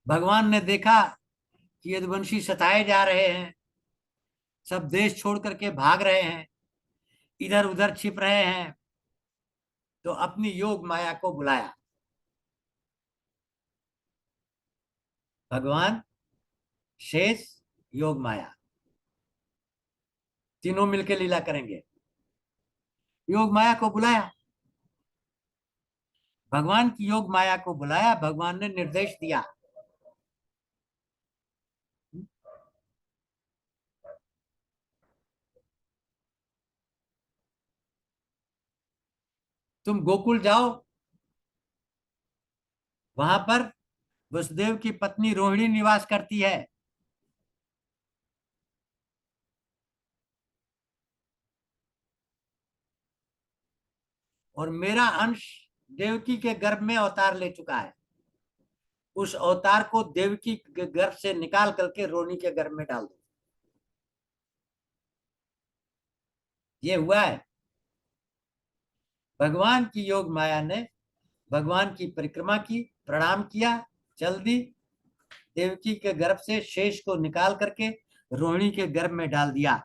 भगवान ने देखा कि यदुवंशी सताए जा रहे हैं, सब देश छोड़ करके भाग रहे हैं, इधर उधर छिप रहे हैं, तो अपनी योग माया को बुलाया। भगवान, शेष, योग माया, तीनों मिलकर लीला करेंगे। योग माया को बुलाया, भगवान की योग माया को बुलाया। भगवान ने निर्देश दिया, तुम गोकुल जाओ, वहां पर वसुदेव की पत्नी रोहिणी निवास करती है। और मेरा अंश देवकी के गर्भ में अवतार ले चुका है, उस अवतार को देवकी के गर्भ से निकाल करके रोहिणी के गर्भ में डाल दो। ये हुआ है। भगवान की योग माया ने भगवान की परिक्रमा की, प्रणाम किया, चल दी, देवकी के गर्भ से शेष को निकाल करके रोहिणी के गर्भ में डाल दिया।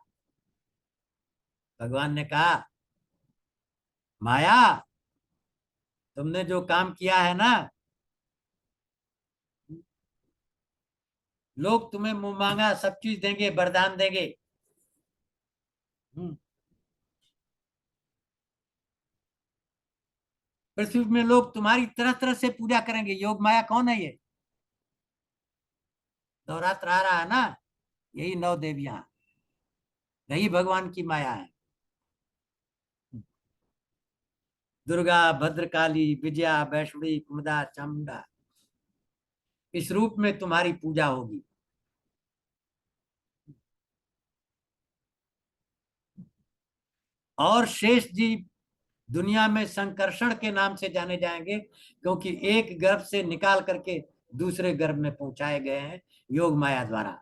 भगवान ने कहा, माया, तुमने जो काम किया है ना, लोग तुम्हें मुंह मांगा सब चीज देंगे, वरदान देंगे। पृथ्वी में लोग तुम्हारी तरह तरह से पूजा करेंगे। योग माया कौन है? ये नवरात्र आ रहा है ना, यही नौ देवियां, यही भगवान की माया है। दुर्गा, भद्रकाली, विजया, वैष्णवी, कुमुदा, चामुंडा, इस रूप में तुम्हारी पूजा होगी। और शेष जी दुनिया में संकर्षण के नाम से जाने जाएंगे, क्योंकि एक गर्भ से निकाल करके दूसरे गर्भ में पहुंचाए गए हैं योग माया द्वारा।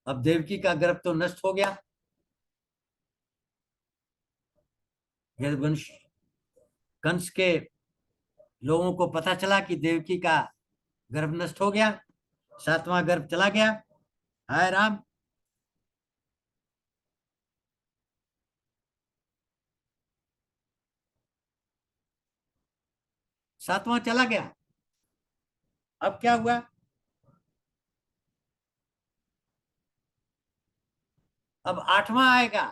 अब देवकी का गर्भ तो नष्ट हो गया। यदुवंश कंस के लोगों को पता चला कि देवकी का गर्भ नष्ट हो गया, सातवां गर्भ चला गया। हाय राम। सातवां चला गया। अब क्या हुआ? अब आठवां आएगा।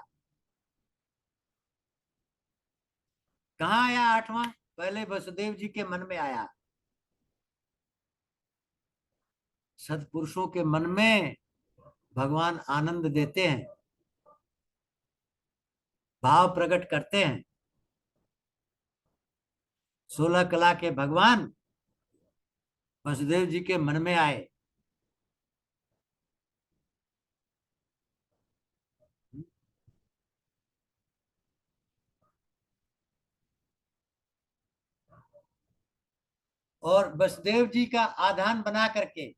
कहाँ आया आठवां? पहले वसुदेव जी के मन में आया। सत्पुरुषों के मन में भगवान आनंद देते हैं, भाव प्रकट करते हैं। 16 कला के भगवान वसुदेव जी के मन में आए। और वसुदेव जी का आधान बना करके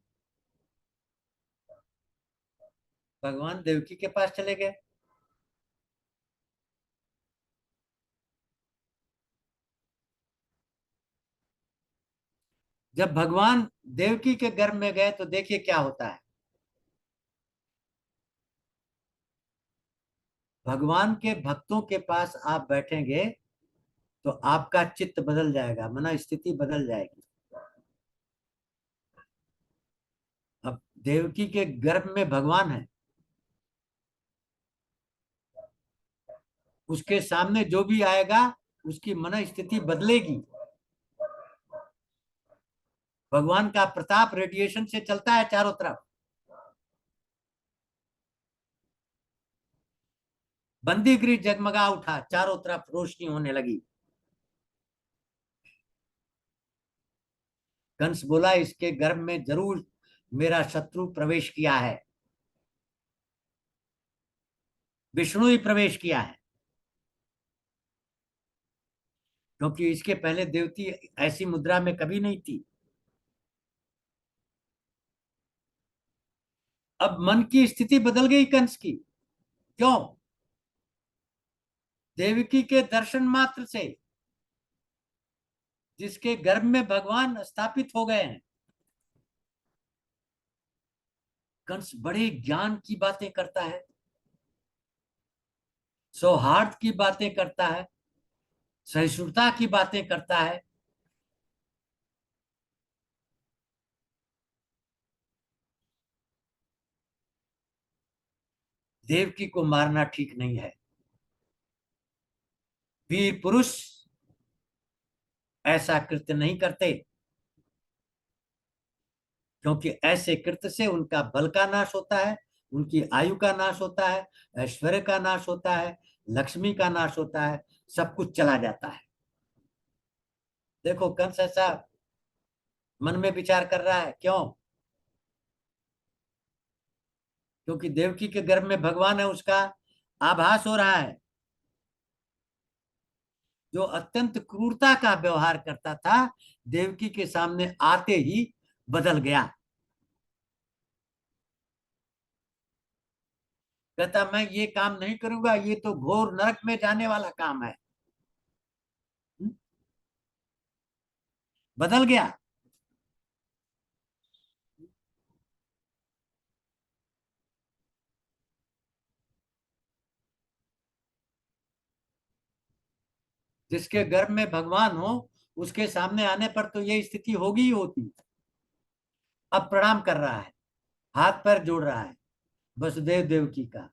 भगवान देवकी के पास चले गए। जब भगवान देवकी के गर्भ में गए तो देखिए क्या होता है। भगवान के भक्तों के पास आप बैठेंगे तो आपका चित्त बदल जाएगा, मन स्थिति बदल जाएगी। अब देवकी के गर्भ में भगवान है, उसके सामने जो भी आएगा उसकी मन स्थिति बदलेगी। भगवान का प्रताप रेडिएशन से चलता है चारों तरफ। बंदी गृह जगमगा उठा, चारों तरफ रोशनी होने लगी। कंस बोला इसके गर्भ में जरूर मेरा शत्रु प्रवेश किया है, विष्णु ही प्रवेश किया है, क्योंकि इसके पहले देवती ऐसी मुद्रा में कभी नहीं थी। अब मन की स्थिति बदल गई कंस की। क्यों? देवकी के दर्शन मात्र से, जिसके गर्भ में भगवान स्थापित हो गए हैं। कंस बड़े ज्ञान की बातें करता है, सौहार्द की बातें करता है, सहिष्णुता की बातें करता है। देवकी को मारना ठीक नहीं है। वीर पुरुष ऐसा कृत्य नहीं करते, क्योंकि ऐसे कृत्य से उनका बल का नाश होता है, उनकी आयु का नाश होता है, ऐश्वर्य का नाश होता है, लक्ष्मी का नाश होता है, सब कुछ चला जाता है। देखो कंस ऐसा मन में विचार कर रहा है। क्यों? क्योंकि देवकी के गर्भ में भगवान है, उसका आभास हो रहा है। जो अत्यंत क्रूरता का व्यवहार करता था, देवकी के सामने आते ही बदल गया। कहता मैं ये काम नहीं करूंगा, ये तो घोर नरक में जाने वाला काम है। बदल गया। जिसके गर्भ में भगवान हो उसके सामने आने पर तो ये स्थिति होगी ही होती। अब प्रणाम कर रहा है, हाथ पैर जोड़ रहा है। वसुदेव देवकी का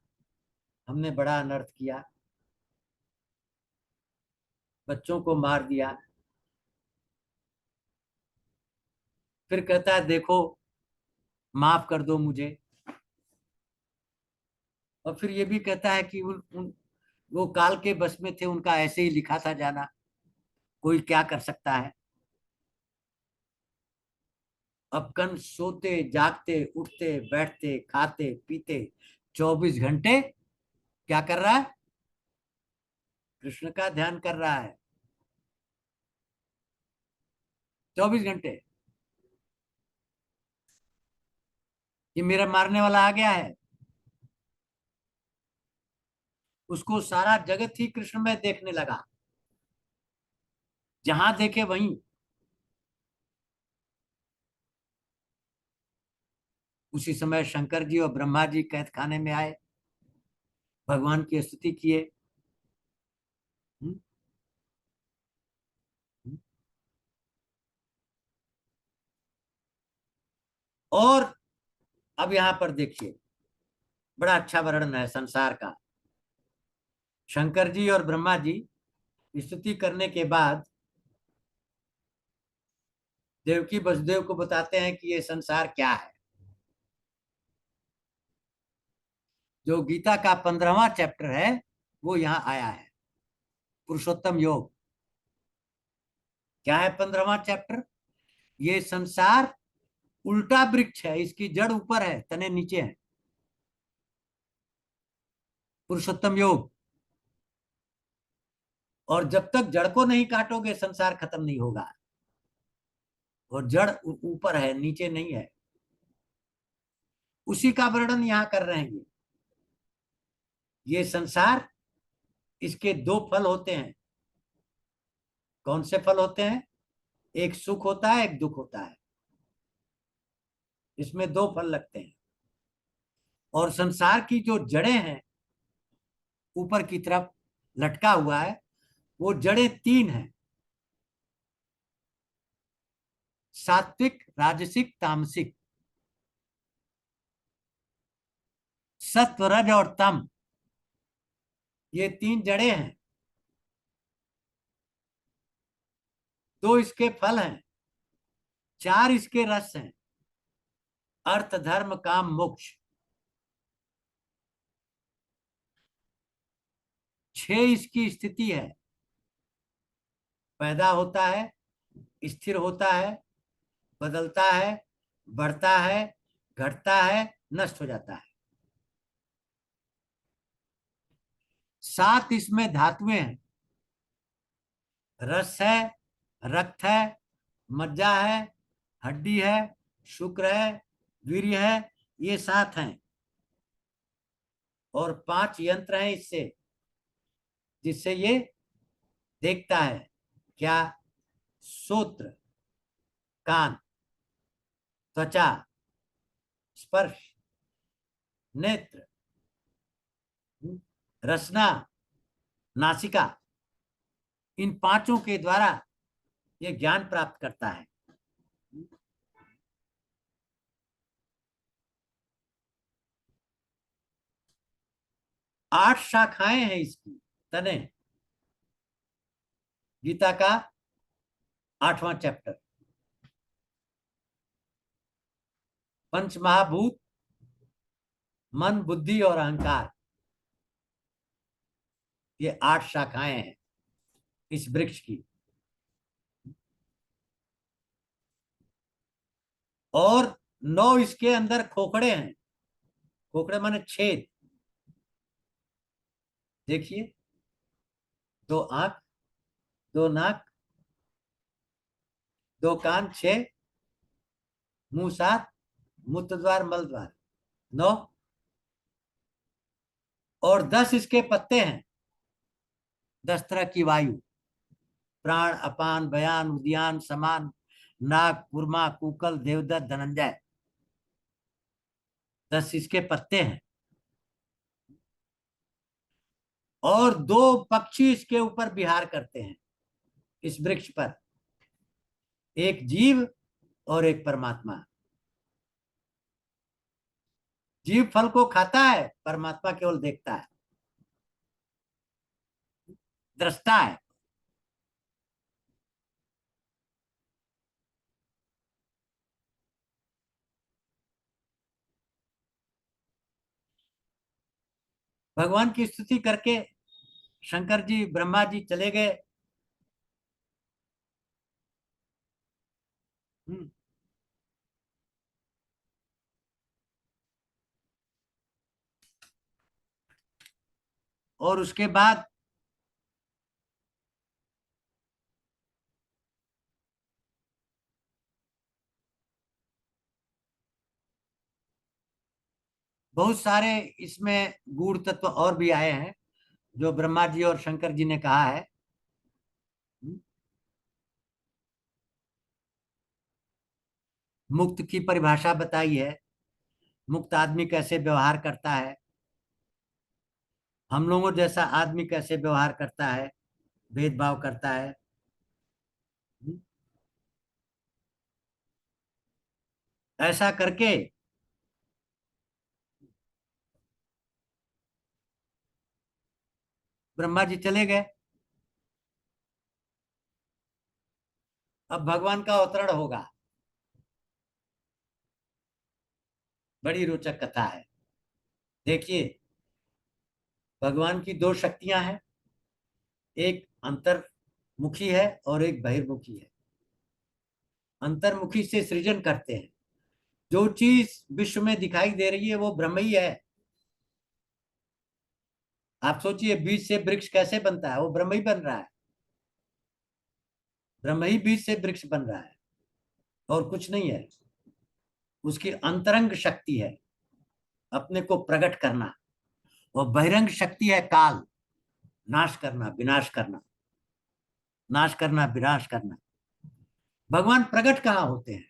हमने बड़ा अनर्थ किया, बच्चों को मार दिया। फिर कहता है देखो माफ कर दो मुझे। और फिर ये भी कहता है कि वो काल के बस में थे, उनका ऐसे ही लिखा था जाना, कोई क्या कर सकता है। अब कंस सोते जागते उठते बैठते खाते पीते 24 घंटे क्या कर रहा है? कृष्ण का ध्यान कर रहा है। 24 घंटे कि मेरा मारने वाला आ गया है। उसको सारा जगत ही कृष्ण में देखने लगा, जहां देखे वहीं। उसी समय शंकर जी और ब्रह्मा जी कैद खाने में आए, भगवान की स्तुति किए। हम्म, हम्म। और अब यहां पर देखिए, बड़ा अच्छा वर्णन है संसार का। शंकर जी और ब्रह्मा जी स्तुति करने के बाद देवकी वसुदेव को बताते हैं कि ये संसार क्या है। जो गीता का 15वां चैप्टर है वो यहाँ आया है, पुरुषोत्तम योग। क्या है 15वां चैप्टर? ये संसार उल्टा वृक्ष है, इसकी जड़ ऊपर है, तने नीचे है। पुरुषोत्तम योग। और जब तक जड़ को नहीं काटोगे संसार खत्म नहीं होगा। और जड़ ऊपर है, नीचे नहीं है। उसी का वर्णन यहां कर रहे हैं। ये संसार, इसके दो फल होते हैं। कौन से फल होते हैं? एक सुख होता है, एक दुख होता है। इसमें दो फल लगते हैं। और संसार की जो जड़ें हैं, ऊपर की तरफ लटका हुआ है, वो जड़ें तीन हैं: सात्विक, राजसिक, तामसिक। सत्व, रज और तम, ये तीन जड़ें हैं। दो इसके फल हैं, चार इसके रस हैं: अर्थ, धर्म, काम, मोक्ष। छह इसकी स्थिति है: पैदा होता है, स्थिर होता है, बदलता है, बढ़ता है, घटता है, नष्ट हो जाता है। सात इसमें धातुएं हैं: रस है, रक्त है, मज्जा है, हड्डी है, शुक्र है, वीर्य है। ये सात हैं। और पांच यंत्र हैं इससे, जिससे ये देखता है। क्या? श्रोत्र, कान, त्वचा, स्पर्श, नेत्र, रसना, नासिका। इन पांचों के द्वारा ये ज्ञान प्राप्त करता है। 8 शाखाएं हैं इसकी, तने। गीता का 8वां चैप्टर। पंच महाभूत, मन, बुद्धि और अहंकार, ये 8 शाखाएं हैं इस वृक्ष की। और 9 इसके अंदर खोखड़े हैं। खोखड़े माने छेद। देखिए, दो आंख, दो नाक, दो कान, 6, मुंह 7, मूत्र द्वार, मल द्वार 9। और 10 इसके पत्ते हैं, 10 तरह की वायु: प्राण, अपान, बयान, उद्यान, समान, नाग, कुर्मा, कुकल, देवदत्त, धनंजय। 10 इसके पत्ते हैं। और 2 पक्षी इसके ऊपर विहार करते हैं, इस वृक्ष पर। एक जीव और एक परमात्मा। जीव फल को खाता है, परमात्मा केवल देखता है, दृष्टा है। भगवान की स्तुति करके शंकर जी, ब्रह्मा जी चले गए। और उसके बाद बहुत सारे इसमें गूढ़ तत्व और भी आए हैं, जो ब्रह्मा जी और शंकर जी ने कहा है। मुक्त की परिभाषा बताई है मुक्त आदमी कैसे व्यवहार करता है, हम लोगों जैसा आदमी कैसे व्यवहार करता है, भेदभाव करता है। ऐसा करके ब्रह्मा जी चले गए। अब भगवान का अवतरण होगा। बड़ी रोचक कथा है। देखिए, भगवान की दो शक्तियां हैं, एक अंतर्मुखी है और एक बहिर्मुखी है। अंतर्मुखी से सृजन करते हैं। जो चीज विश्व में दिखाई दे रही है वो ब्रह्म ही है। आप सोचिए, बीज से वृक्ष कैसे बनता है, वो ब्रह्म ही बन रहा है। ब्रह्म ही बीज से वृक्ष बन रहा है और कुछ नहीं है। उसकी अंतरंग शक्ति है अपने को प्रकट करना, और बहिरंग शक्ति है काल, नाश करना, विनाश करना, नाश करना, विनाश करना। भगवान प्रकट कहाँ होते हैं?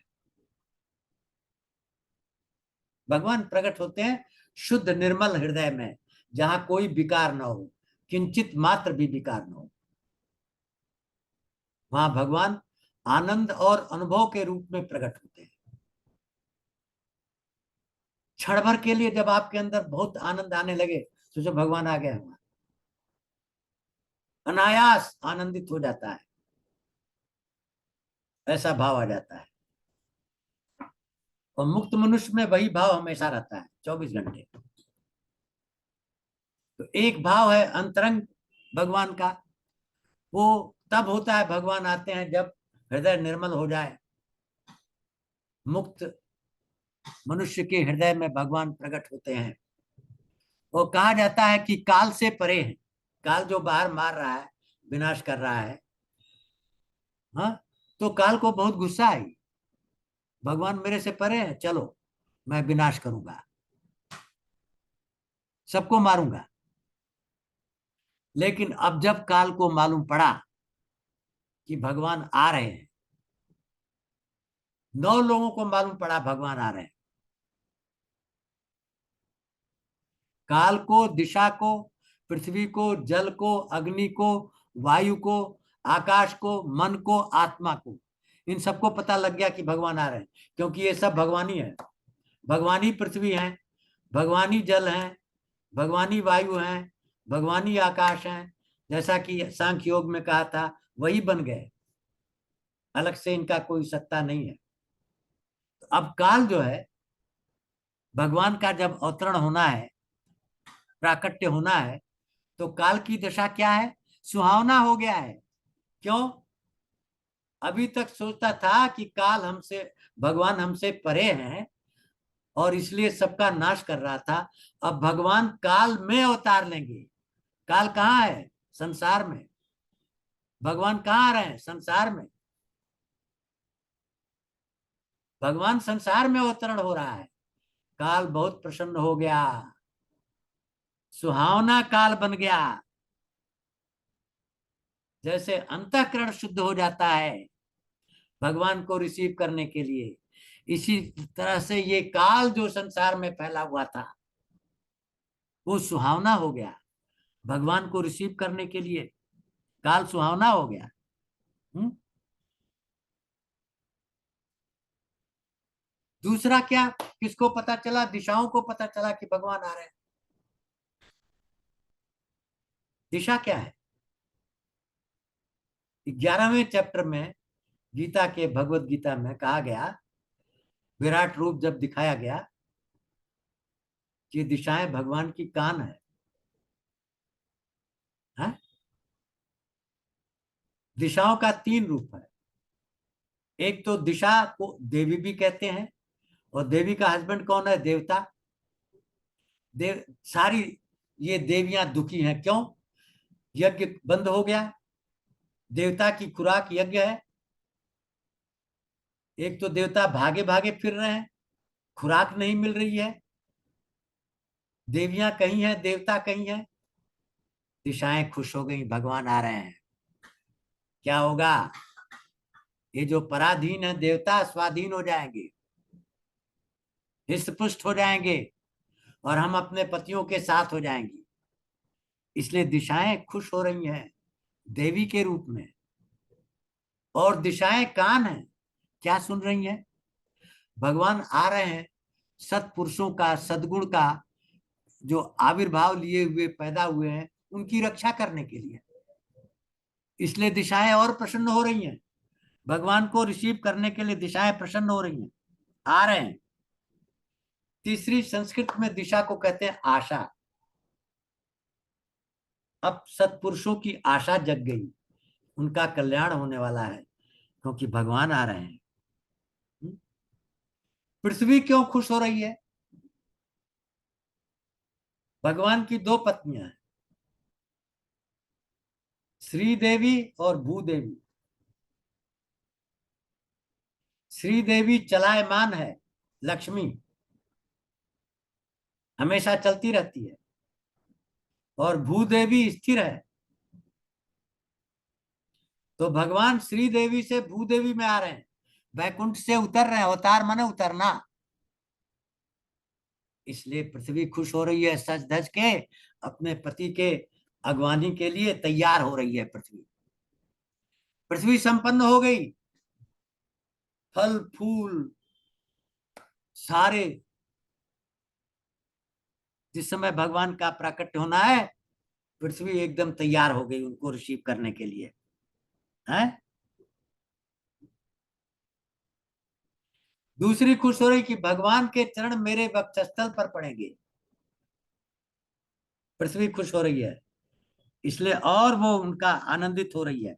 भगवान प्रकट होते हैं शुद्ध निर्मल हृदय में, जहां कोई विकार न हो, किंचित मात्र भी विकार न हो। वहां भगवान आनंद और अनुभव के रूप में प्रकट होते हैं। क्षण भर के लिए जब आपके अंदर बहुत आनंद आने लगे, सोचो भगवान आ गया, वहां अनायास आनंदित हो जाता है, ऐसा भाव आ जाता है। और मुक्त मनुष्य में वही भाव हमेशा रहता है, 24 घंटे। तो एक भाव है अंतरंग भगवान का, वो तब होता है, भगवान आते हैं जब हृदय निर्मल हो जाए। मुक्त मनुष्य के हृदय में भगवान प्रकट होते हैं। वो कहा जाता है कि काल से परे है। काल जो बाहर मार रहा है, विनाश कर रहा है, हाँ, तो काल को बहुत गुस्सा आई, भगवान मेरे से परे है, चलो मैं विनाश करूंगा, सबको मारूंगा। लेकिन अब जब काल को मालूम पड़ा कि भगवान आ रहे हैं, 9 लोगों को मालूम पड़ा भगवान आ रहे हैं, काल को, दिशा को, पृथ्वी को, जल को, अग्नि को, वायु को, आकाश को, मन को, आत्मा को, इन सबको पता लग गया कि भगवान आ रहे हैं। क्योंकि ये सब भगवानी है। भगवानी पृथ्वी है, भगवानी जल है, भगवानी वायु है, भगवानी आकाश है। जैसा कि सांख्य योग में कहा था, वही बन गए, अलग से इनका कोई सत्ता नहीं है। तो अब काल जो है, भगवान का जब अवतरण होना है, प्राकट्य होना है, तो काल की दशा क्या है? सुहावना हो गया है। क्यों? अभी तक सोचता था कि काल हमसे, भगवान हमसे परे हैं और इसलिए सबका नाश कर रहा था। अब भगवान काल में अवतार लेंगे। काल कहाँ है? संसार में। भगवान कहाँ आ रहे हैं? संसार में। भगवान संसार में अवतरण हो रहा है। काल बहुत प्रसन्न हो गया, सुहावना काल बन गया। जैसे अंतःकरण शुद्ध हो जाता है भगवान को रिसीव करने के लिए, इसी तरह से ये काल जो संसार में फैला हुआ था, वो सुहावना हो गया भगवान को रिसीव करने के लिए। काल सुहावना हो गया। हुँ? दूसरा क्या, किसको पता चला? दिशाओं को पता चला कि भगवान आ रहे हैं। दिशा क्या है? 11वें चैप्टर में गीता के, भगवत गीता में कहा गया, विराट रूप जब दिखाया गया कि दिशाएं भगवान की कान है? दिशाओं का 3 रूप है। एक तो दिशा को देवी भी कहते हैं, और देवी का हस्बैंड कौन है? देवता। देव, सारी ये देवियां दुखी हैं। क्यों? यज्ञ बंद हो गया। देवता की खुराक यज्ञ है। एक तो देवता भागे भागे फिर रहे हैं, खुराक नहीं मिल रही है। देवियां कहीं हैं, देवता कहीं हैं। दिशाएं खुश हो गई, भगवान आ रहे हैं। क्या होगा? ये जो पराधीन है देवता, स्वाधीन हो जाएंगे। हृष्ट हो जाएंगे और हम अपने पतियों के साथ हो जाएंगे। इसलिए दिशाएं खुश हो रही हैं देवी के रूप में, और दिशाएं कान हैं, क्या सुन रही हैं? भगवान आ रहे हैं सत्पुरुषों का, सद्गुण का जो आविर्भाव लिए हुए पैदा हुए हैं उनकी रक्षा करने के लिए। इसलिए दिशाएं और प्रसन्न हो रही हैं, भगवान को रिसीव करने के लिए दिशाएं प्रसन्न हो रही हैं, आ रहे हैं। तीसरी संस्कृत में दिशा को कहते हैं आशा। अब सत्पुरुषों की आशा जग गई, उनका कल्याण होने वाला है क्योंकि भगवान आ रहे हैं। पृथ्वी क्यों खुश हो रही है? भगवान की दो पत्नियां हैं, श्री देवी और भूदेवी। श्री देवी चलायमान है, लक्ष्मी हमेशा चलती रहती है, और भूदेवी स्थिर है। तो भगवान श्री देवी से भूदेवी में आ रहे हैं, वैकुंठ से उतर रहे हैं। अवतार माने उतरना। इसलिए पृथ्वी खुश हो रही है, सज धज के अपने पति के अगवानी के लिए तैयार हो रही है। पृथ्वी पृथ्वी संपन्न हो गई, फल फूल सारे। जिस समय भगवान का प्राकट्य होना है, पृथ्वी एकदम तैयार हो गई उनको रिसीव करने के लिए है। दूसरी खुश हो रही कि भगवान के चरण मेरे वक्षस्थल पर पड़ेंगे। पृथ्वी खुश हो रही है, इसलिए और वो उनका आनंदित हो रही है।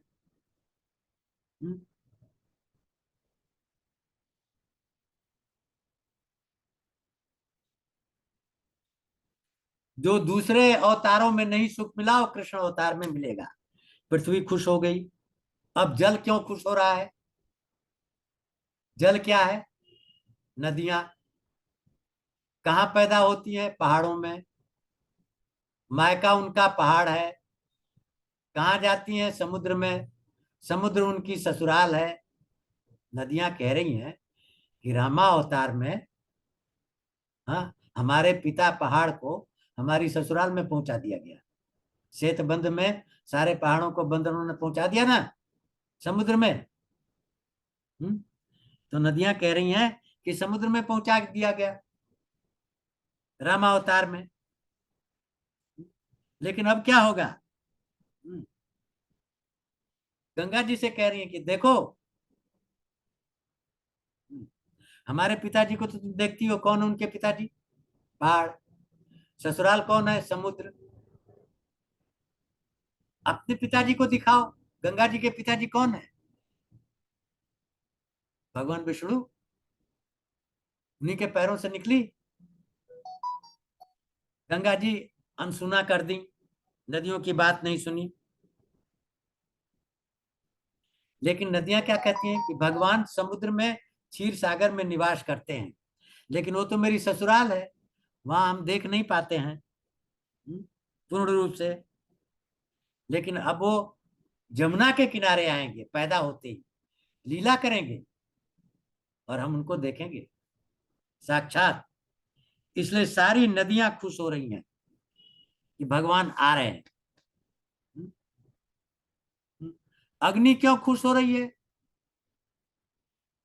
जो दूसरे अवतारों में नहीं सुख मिला वो कृष्ण अवतार में मिलेगा। पृथ्वी खुश हो गई। अब जल क्यों खुश हो रहा है? जल क्या है? नदियां कहाँ पैदा होती हैं? पहाड़ों में। मायका उनका पहाड़ है। कहाँ जाती हैं? समुद्र में। समुद्र उनकी ससुराल है। नदियां कह रही हैं कि रामा अवतार में, हाँ, हमारे पिता पहाड़ को हमारी ससुराल में पहुंचा दिया गया। श्वेत बंध में सारे पहाड़ों को बंदरों ने पहुंचा दिया ना समुद्र में। तो नदियां कह रही हैं कि समुद्र में पहुंचा दिया गया रामावतार में। लेकिन अब क्या होगा? गंगा जी से कह रही हैं कि देखो, हमारे पिताजी को तो तुम देखती हो, कौन है उनके पिताजी? पहाड़। ससुराल कौन है? समुद्र। अपने पिताजी को दिखाओ। गंगा जी के पिताजी कौन है? भगवान विष्णु। उन्हीं के पैरों से निकली गंगा जी। अनसुना कर दी, नदियों की बात नहीं सुनी। लेकिन नदियां क्या कहती हैं कि भगवान समुद्र में, क्षीर सागर में निवास करते हैं, लेकिन वो तो मेरी ससुराल है, वहां हम देख नहीं पाते हैं पूर्ण रूप से। लेकिन अब वो जमुना के किनारे आएंगे, पैदा होते ही लीला करेंगे और हम उनको देखेंगे साक्षात। इसलिए सारी नदियां खुश हो रही हैं कि भगवान आ रहे हैं। अग्नि क्यों खुश हो रही है?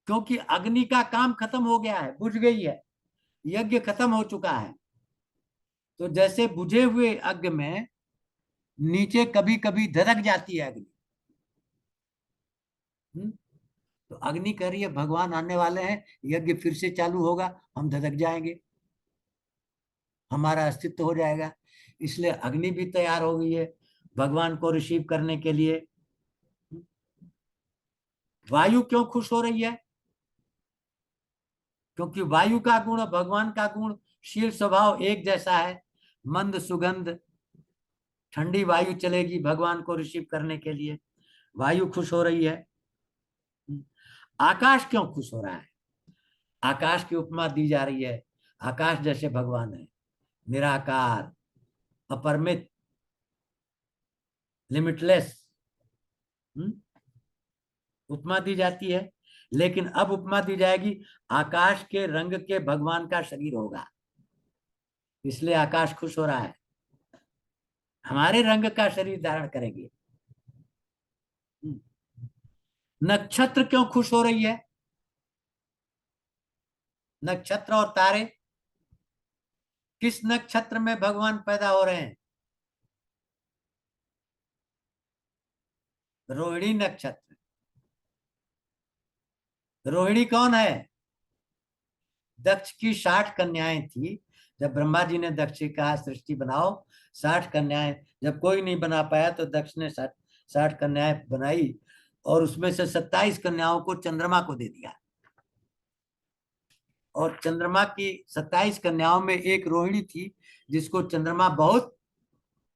क्योंकि अग्नि का काम खत्म हो गया है, बुझ गई है, यज्ञ खत्म हो चुका है। तो जैसे बुझे हुए अग्नि में नीचे कभी कभी धधक जाती है अग्नि। तो अग्नि कह रही है भगवान आने वाले हैं, यज्ञ फिर से चालू होगा, हम धधक जाएंगे, हमारा अस्तित्व हो जाएगा। इसलिए अग्नि भी तैयार हो गई है भगवान को रिसीव करने के लिए। वायु क्यों खुश हो रही है? क्योंकि वायु का गुण और भगवान का गुण, शील स्वभाव एक जैसा है। मंद सुगंध ठंडी वायु चलेगी भगवान को रिसीव करने के लिए, वायु खुश हो रही है। आकाश क्यों खुश हो रहा है? आकाश की उपमा दी जा रही है, आकाश जैसे भगवान है, निराकार, अपरिमित, लिमिटलेस। उपमा दी जाती है लेकिन अब उपमा दी जाएगी, आकाश के रंग के भगवान का शरीर होगा, इसलिए आकाश खुश हो रहा है, हमारे रंग का शरीर धारण करेंगे। नक्षत्र क्यों खुश हो रही है? नक्षत्र और तारे, किस नक्षत्र में भगवान पैदा हो रहे हैं? रोहिणी नक्षत्र। रोहिणी कौन है? दक्ष की 60 कन्याएं थी। जब ब्रह्मा जी ने दक्ष से कहा सृष्टि बनाओ, 60 कन्याएं, जब कोई नहीं बना पाया तो दक्ष ने 60 कन्याएं बनाई, और उसमें से 27 कन्याओं को चंद्रमा को दे दिया। और चंद्रमा की 27 कन्याओं में एक रोहिणी थी, जिसको चंद्रमा बहुत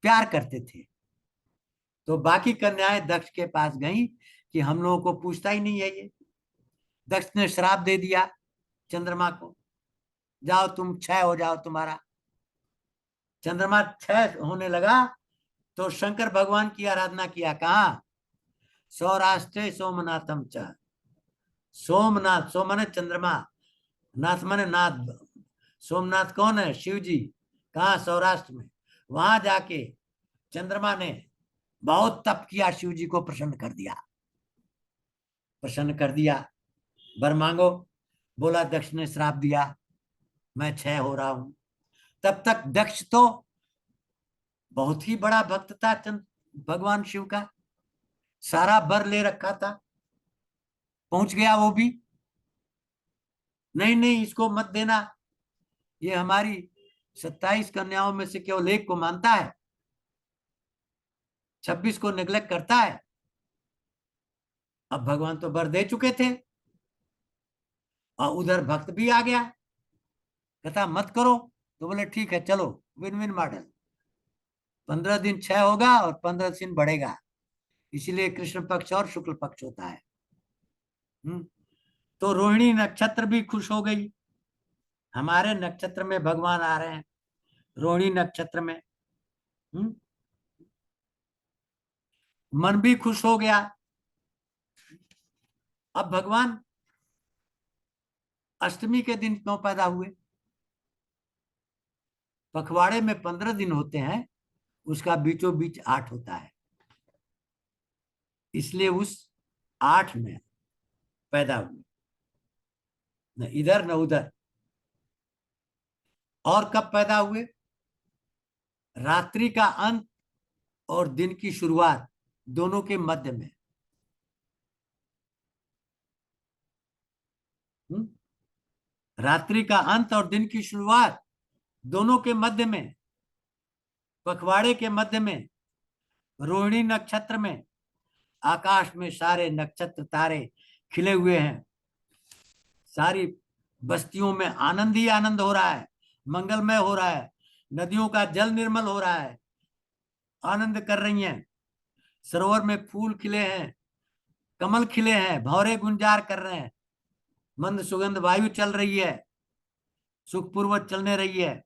प्यार करते थे। तो बाकी कन्याएं दक्ष के पास गईं कि हम लोगों को पूछता ही नहीं है ये। दक्ष ने श्राप दे दिया चंद्रमा को, जाओ तुम क्षय हो जाओ तुम्हारा। चंद्रमा क्षय होने लगा तो शंकर भगवान की आराधना किया। कहा? सौराष्ट्र सोमनाथम च। सोमनाथ, सोम माने चंद्रमा, नाथ माने नाथ। सोमनाथ कौन है? शिव जी। कहा? सौराष्ट्र में। वहां जाके चंद्रमा ने बहुत तप किया, शिव जी को प्रसन्न कर दिया, प्रसन्न कर दिया। वर मांगो। बोला दक्ष ने श्राप दिया, मैं क्षय हो रहा हूं। तब तक दक्ष तो बहुत ही बड़ा भक्त था भगवान शिव का, सारा वर ले रखा था, पहुंच गया वो भी। नहीं नहीं, इसको मत देना, ये हमारी 27 कन्याओं में से केवल एक को मानता है, 26 को नेग्लेक्ट करता है। अब भगवान तो वर दे चुके थे, और उधर भक्त भी आ गया, कहता मत करो। तो बोले ठीक है चलो, विन विन मॉडल। 15 दिन क्षय होगा और 15 दिन बढ़ेगा, इसीलिए कृष्ण पक्ष और शुक्ल पक्ष होता है। तो रोहिणी नक्षत्र भी खुश हो गई, हमारे नक्षत्र में भगवान आ रहे हैं, रोहिणी नक्षत्र में। मन भी खुश हो गया। अब भगवान अष्टमी के दिन क्यों पैदा हुए? पखवाड़े में 15 दिन होते हैं, उसका बीचों बीच 8 होता है, इसलिए उस 8 में पैदा हुए, न इधर न उधर। और कब पैदा हुए? रात्रि का अंत और दिन की शुरुआत दोनों के मध्य में। रात्रि का अंत और दिन की शुरुआत दोनों के मध्य में, पखवाड़े के मध्य में, रोहिणी नक्षत्र में। आकाश में सारे नक्षत्र तारे खिले हुए हैं, सारी बस्तियों में आनंद ही आनंद हो रहा है, मंगलमय हो रहा है, नदियों का जल निर्मल हो रहा है, आनंद कर रही हैं, सरोवर में फूल खिले हैं, कमल खिले हैं, भौरे गुंजार कर रहे हैं, मंद सुगंध वायु चल रही है, सुखपूर्वक चलने रही है।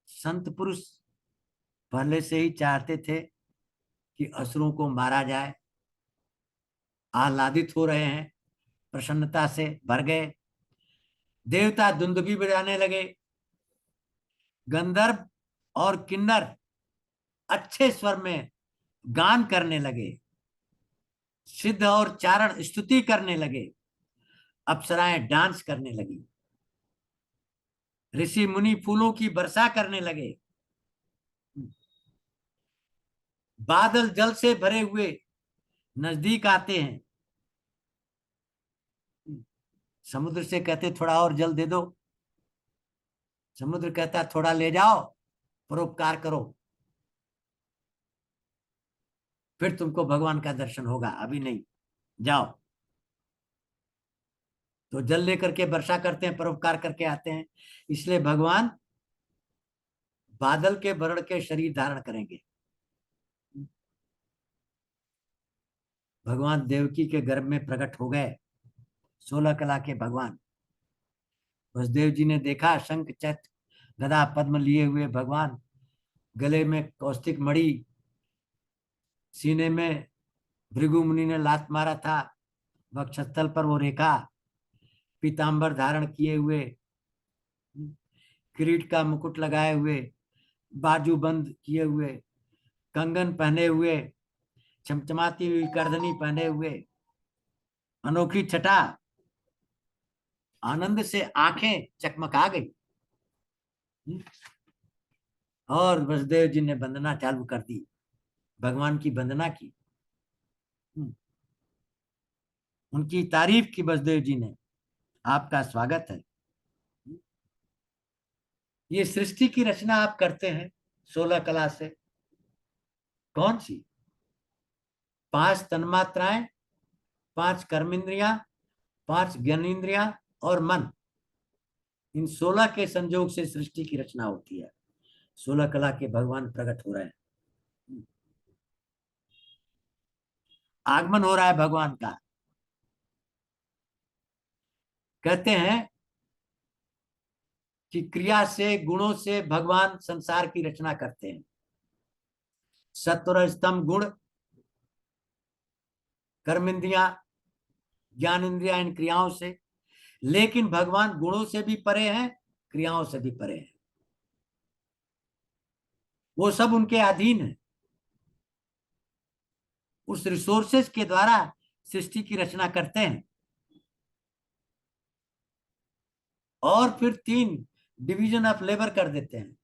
संत पुरुष पहले से ही चाहते थे कि असुरों को मारा जाए, आह्लादित हो रहे हैं, प्रसन्नता से भर गए। देवता दुंदुभी बजाने लगे, गंधर्व और किन्नर अच्छे स्वर में गान करने लगे, सिद्ध और चारण स्तुति करने लगे, अप्सराएं डांस करने लगी, ऋषि मुनि फूलों की वर्षा करने लगे, बादल जल से भरे हुए नजदीक आते हैं। समुद्र से कहते थोड़ा और जल दे दो, समुद्र कहता थोड़ा ले जाओ, परोपकार करो, फिर तुमको भगवान का दर्शन होगा, अभी नहीं, जाओ। तो जल लेकर के वर्षा करते हैं, परोपकार करके आते हैं। इसलिए भगवान बादल के वर्ण के शरीर धारण करेंगे। भगवान देवकी के गर्भ में प्रकट हो गए 16 कला के भगवान। वसुदेव जी ने देखा शंख चक्र गदा पद्म लिए हुए भगवान, गले में कौस्तिक मणि, सीने में भृगु मुनि ने लात मारा था, वक्षस्थल पर वो रेखा, पीतांबर धारण किए हुए, किरीट का मुकुट लगाए हुए, बाजू बंद किए हुए, कंगन पहने हुए, चमचमाती हुई करधनी पहने हुए, अनोखी छटा, आनंद से आंखें चकमका गई। और वसुदेव जी ने वंदना चालू कर दी, भगवान की वंदना की, उनकी तारीफ की वसुदेव जी ने, आपका स्वागत है। ये सृष्टि की रचना आप करते हैं 16 कला से, कौन सी? 5 तन्मात्राएं, 5 कर्मेंद्रियां, 5 ज्ञानेंद्रियां और मन, इन 16 के संयोग से सृष्टि की रचना होती है। 16 कला के भगवान प्रकट हो रहे हैं, आगमन हो रहा है भगवान का। कहते हैं कि क्रिया से, गुणों से भगवान संसार की रचना करते हैं। सत्व स्तंभ गुण, कर्म इंद्रिया, ज्ञान इंद्रिया, इन क्रियाओं से। लेकिन भगवान गुणों से भी परे हैं, क्रियाओं से भी परे हैं, वो सब उनके अधीन है। उस रिसोर्सेस के द्वारा सृष्टि की रचना करते हैं। और फिर 3 डिवीजन ऑफ लेबर कर देते हैं।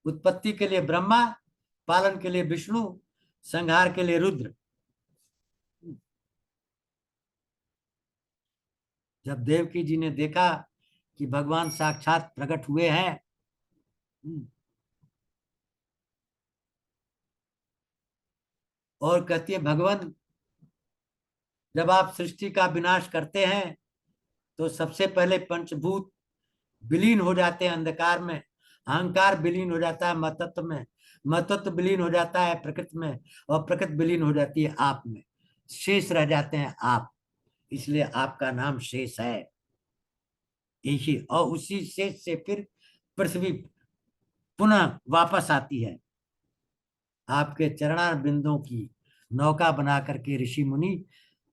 उत्पत्ति के लिए ब्रह्मा, पालन के लिए विष्णु, संहार के लिए रुद्र। जब देवकी जी ने देखा कि भगवान साक्षात प्रकट हुए हैं, और कहती है भगवान, जब आप सृष्टि का विनाश करते हैं तो सबसे पहले पंचभूत विलीन हो जाते हैं अंधकार में, अहंकार विलीन हो जाता है महतत्व में, महतत्व विलीन हो जाता है प्रकृति में, और प्रकृति विलीन हो जाती है आप में, शेष रह जाते हैं आप। इसलिए आपका नाम शेष है। यही, और उसी शेष से फिर पृथ्वी पुनः वापस आती है। आपके चरणार बिंदों की नौका बना करके ऋषि मुनि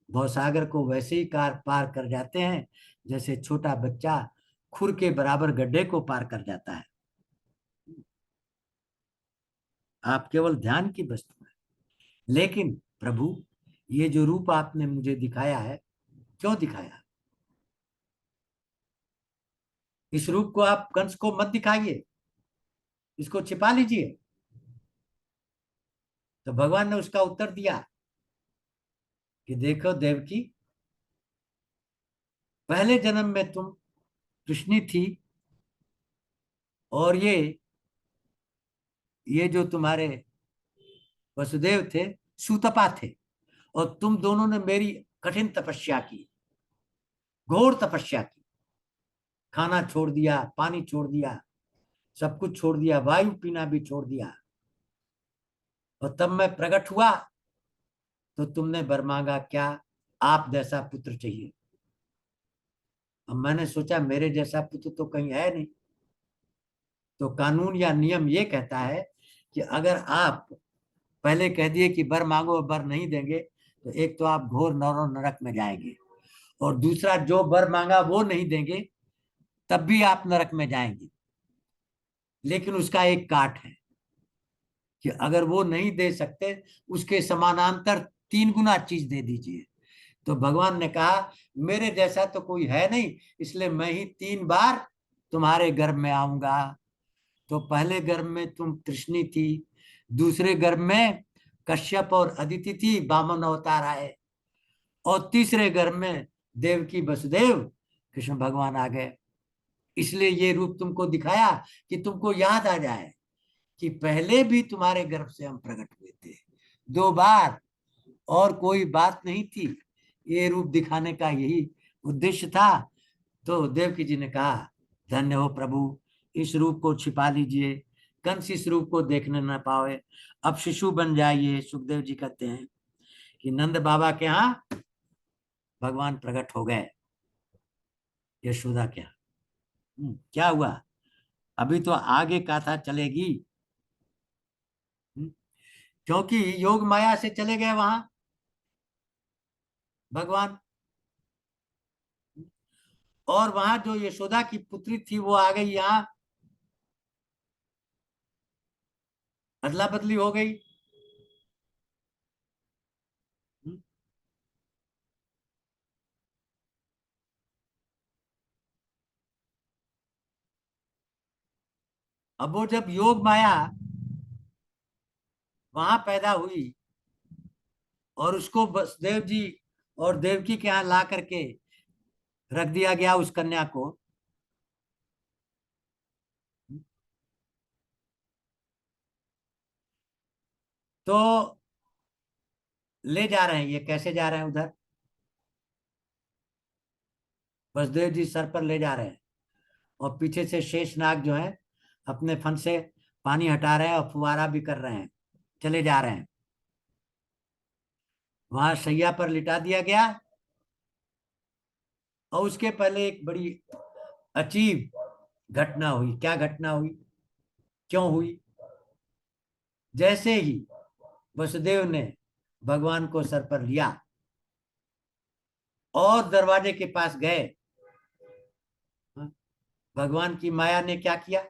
भवसागर को वैसे ही पार कर जाते हैं जैसे छोटा बच्चा खुर के बराबर गड्ढे को पार कर जाता है। आप केवल ध्यान की वस्तु है। लेकिन प्रभु, ये जो रूप आपने मुझे दिखाया है, क्यों दिखाया? इस रूप को आप कंस को मत दिखाइए, इसको छिपा लीजिए। तो भगवान ने उसका उत्तर दिया कि देखो देवकी, पहले जन्म में तुम कृष्णी थी, और ये जो तुम्हारे वसुदेव थे सूतपा थे, और तुम दोनों ने मेरी कठिन तपस्या की, घोर तपस्या की। खाना छोड़ दिया, पानी छोड़ दिया, सब कुछ छोड़ दिया, वायु पीना भी छोड़ दिया, और तब मैं प्रकट हुआ तो तुमने वर मांगा क्या? आप जैसा पुत्र चाहिए। अब मैंने सोचा मेरे जैसा पुत्र तो कहीं है नहीं। तो कानून या नियम ये कहता है कि अगर आप पहले कह दिए कि वर मांगो, वर नहीं देंगे, तो एक तो आप घोर नरक में जाएंगे, और दूसरा जो वर मांगा वो नहीं देंगे तब भी आप नरक में जाएंगे। लेकिन उसका एक काट है कि अगर वो नहीं दे सकते, उसके समानांतर 3 गुना चीज दे दीजिए। तो भगवान ने कहा मेरे जैसा तो कोई है नहीं, इसलिए मैं ही 3 बार तुम्हारे गर्भ में आऊंगा। तो पहले गर्भ में तुम तृष्णी थी, दूसरे गर्भ में कश्यप और अदिति थी, वामन अवतार आए, और तीसरे गर्भ में देवकी वसुदेव कृष्ण भगवान आ गए। इसलिए ये रूप तुमको दिखाया कि तुमको याद आ जाए कि पहले भी तुम्हारे गर्भ से हम प्रकट हुए थे 2 बार, और कोई बात नहीं थी। ये रूप दिखाने का यही उद्देश्य था। तो देवकी जी ने कहा धन्य हो प्रभु, इस रूप को छिपा लीजिए, कंस इस रूप को देखने न पावे, अब शिशु बन जाइए। सुखदेव जी कहते हैं कि नंद बाबा के यहाँ भगवान प्रकट हो गए यशोदा के यहाँ। क्या हुआ? अभी तो आगे कथा चलेगी। क्योंकि योग माया से चले गए वहां, भगवान। और वहां जो यशोदा की पुत्री थी वो आ गई, यहाँ अदला बदली हो गई। अब वो जब योग माया वहां पैदा हुई और उसको वसुदेव जी और देवकी के यहाँ ला करके रख दिया गया उस कन्या को, तो ले जा रहे हैं। ये कैसे जा रहे हैं उधर? वसुदेव जी सर पर ले जा रहे हैं और पीछे से शेषनाग जो है अपने फन से पानी हटा रहे हैं और फुवारा भी कर रहे हैं, चले जा रहे हैं। वहां सैया पर लिटा दिया गया और उसके पहले एक बड़ी अजीब घटना हुई। क्या घटना हुई, क्यों हुई? जैसे ही वसुदेव ने भगवान को सर पर लिया और दरवाजे के पास गए, भगवान की माया ने क्या किया?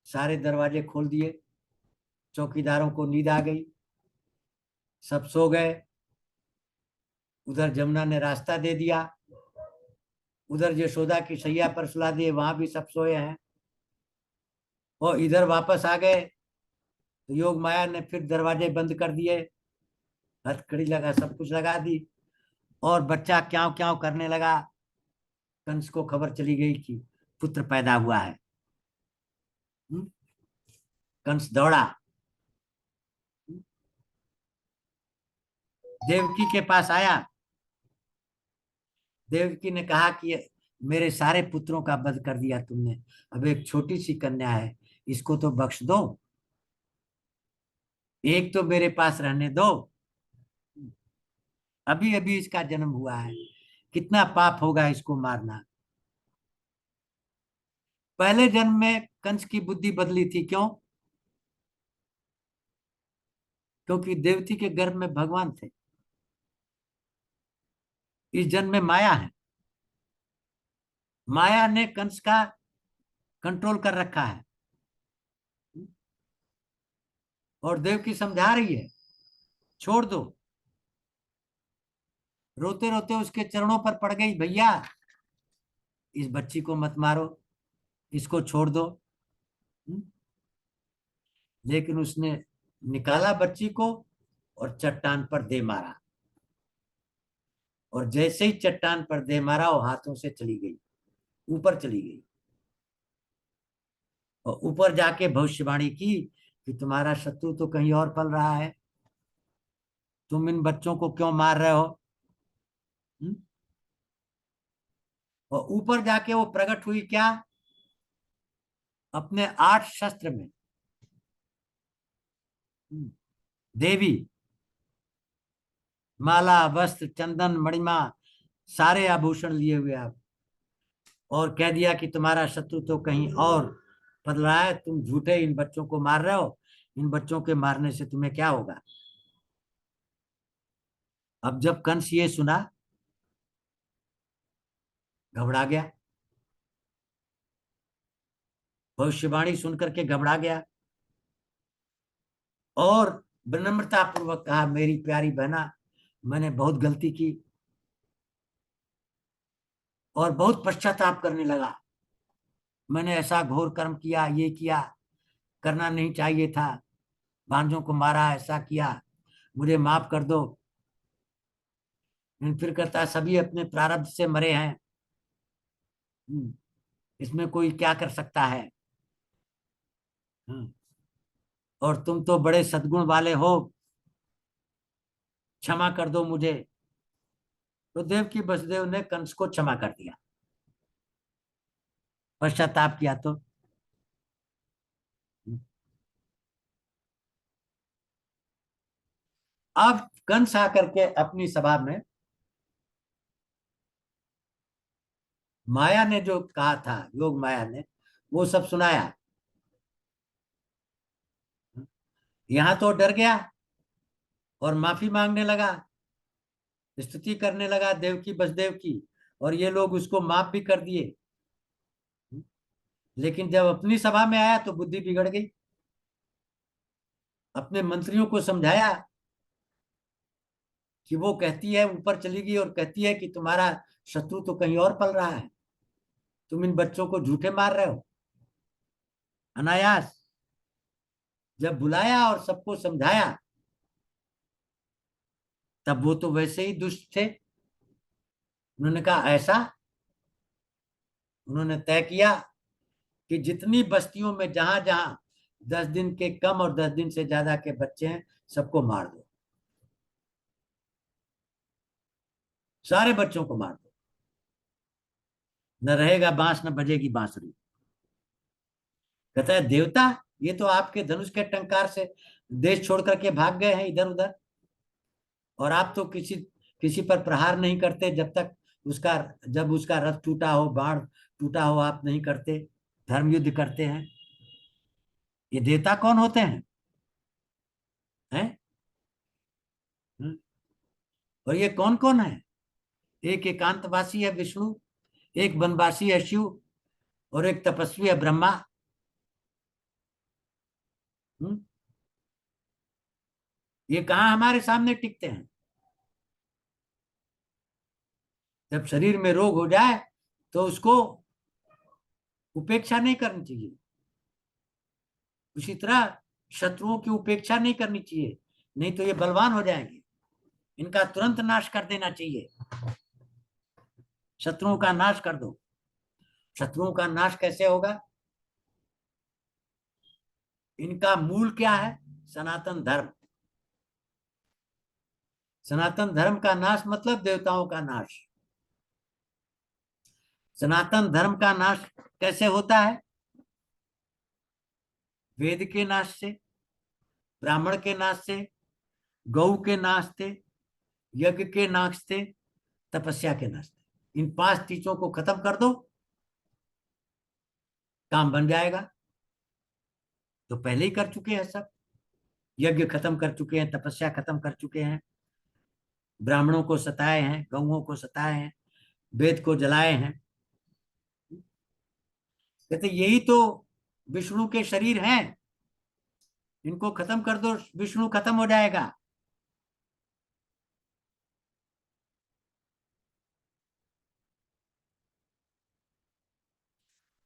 सारे दरवाजे खोल दिए, चौकीदारों को नींद आ गई, सब सो गए। उधर जमुना ने रास्ता दे दिया, उधर यशोदा की सैया पर सुला दिए, वहां भी सब सोए हैं। और इधर वापस आ गए तो योग माया ने फिर दरवाजे बंद कर दिए, हथकड़ी लगा, सब कुछ लगा दी और बच्चा क्याव क्याव करने लगा। कंस को खबर चली गई कि पुत्र पैदा हुआ है। कंस दौड़ा, देवकी के पास आया। देवकी ने कहा कि मेरे सारे पुत्रों का वध कर दिया तुमने, अब एक छोटी सी कन्या है, इसको तो बख्श दो, एक तो मेरे पास रहने दो, अभी अभी इसका जन्म हुआ है, कितना पाप होगा इसको मारना। पहले जन्म में कंस की बुद्धि बदली थी, क्यों? क्योंकि देवती के गर्भ में भगवान थे। इस जन्म में माया है, माया ने कंस का कंट्रोल कर रखा है। और देवकी समझा रही है, छोड़ दो। रोते रोते उसके चरणों पर पड़ गई, भैया इस बच्ची को मत मारो, इसको छोड़ दो। लेकिन उसने निकाला बच्ची को और चट्टान पर दे मारा, और जैसे ही चट्टान पर दे मारा वो हाथों से चली गई, ऊपर चली गई। और ऊपर जाके भविष्यवाणी की कि तुम्हारा शत्रु तो कहीं और पल रहा है, तुम इन बच्चों को क्यों मार रहे हो? और ऊपर जाके वो प्रकट हुई क्या? अपने 8 शस्त्र में देवी, माला, वस्त्र, चंदन, मणिमा, सारे आभूषण लिए हुए आप, और कह दिया कि तुम्हारा शत्रु तो कहीं और पल रहा है, तुम झूठे इन बच्चों को मार रहे हो, इन बच्चों के मारने से तुम्हें क्या होगा? अब जब कंस ये सुना, घबरा गया, भविष्यवाणी सुनकर के घबरा गया और विनम्रता पूर्वक कहा, मेरी प्यारी बहना, मैंने बहुत गलती की और बहुत पश्चाताप करने लगा। मैंने ऐसा घोर कर्म किया, ये किया, करना नहीं चाहिए था, भांजों को मारा, ऐसा किया, मुझे माफ कर दो। फिर कहता है, सभी अपने प्रारब्ध से मरे हैं, इसमें कोई क्या कर सकता है। हम्म, और तुम तो बड़े सद्गुण वाले हो, क्षमा कर दो मुझे। तो देवकी वसुदेव ने कंस को क्षमा कर दिया, पश्चाताप किया तो। अब कंस आकर के अपनी सभा में माया ने जो कहा था, योग माया ने वो सब सुनाया। यहां तो डर गया और माफी मांगने लगा स्तुति करने लगा देवकी वसुदेव की, और ये लोग उसको माफ भी कर दिए। लेकिन जब अपनी सभा में आया तो बुद्धि बिगड़ गई। अपने मंत्रियों को समझाया कि वो कहती है, ऊपर चली गई और कहती है कि तुम्हारा शत्रु तो कहीं और पल रहा है, तुम इन बच्चों को झूठे मार रहे हो। अनायास जब बुलाया और सबको समझाया, तब वो तो वैसे ही दुष्ट थे। उन्होंने कहा ऐसा, उन्होंने तय किया कि जितनी बस्तियों में जहां जहां 10 दिन के कम और 10 दिन से ज्यादा के बच्चे हैं, सबको मार दो, सारे बच्चों को मार दो, न रहेगा बांस न बजेगी बांसुरी। कहता है देवता, ये तो आपके धनुष के टंकार से देश छोड़ करके भाग गए हैं इधर उधर, और आप तो किसी किसी पर प्रहार नहीं करते जब तक उसका जब उसका रथ टूटा हो, बाण टूटा हो, आप नहीं करते, धर्म युद्ध करते हैं। ये देवता कौन होते हैं, हैं? हम्म? और ये कौन कौन है? एक एकांतवासी है विष्णु, एक वनवासी है शिव, और एक तपस्वी है ब्रह्मा। हम्म? ये कहाँ हमारे सामने टिकते हैं? जब शरीर में रोग हो जाए तो उसको उपेक्षा नहीं करनी चाहिए। उसी तरह शत्रुओं की उपेक्षा नहीं करनी चाहिए, नहीं तो ये बलवान हो जाएंगे। इनका तुरंत नाश कर देना चाहिए। शत्रुओं का नाश कर दो। शत्रुओं का नाश कैसे होगा? इनका मूल क्या है? सनातन धर्म। सनातन धर्म का नाश मतलब देवताओं का नाश। सनातन धर्म का नाश कैसे होता है? वेद के नाश से, ब्राह्मण के नाश से, गौ के नाश से, यज्ञ के नाश से, तपस्या के नाश से। इन 5 चीजों को खत्म कर दो, काम बन जाएगा। तो पहले ही कर चुके हैं सब। यज्ञ खत्म कर चुके हैं, तपस्या खत्म कर चुके हैं, ब्राह्मणों को सताए हैं, गौओं को सताए हैं, वेद को जलाए हैं। कहते यही तो विष्णु के शरीर हैं, इनको खत्म कर दो, विष्णु खत्म हो जाएगा।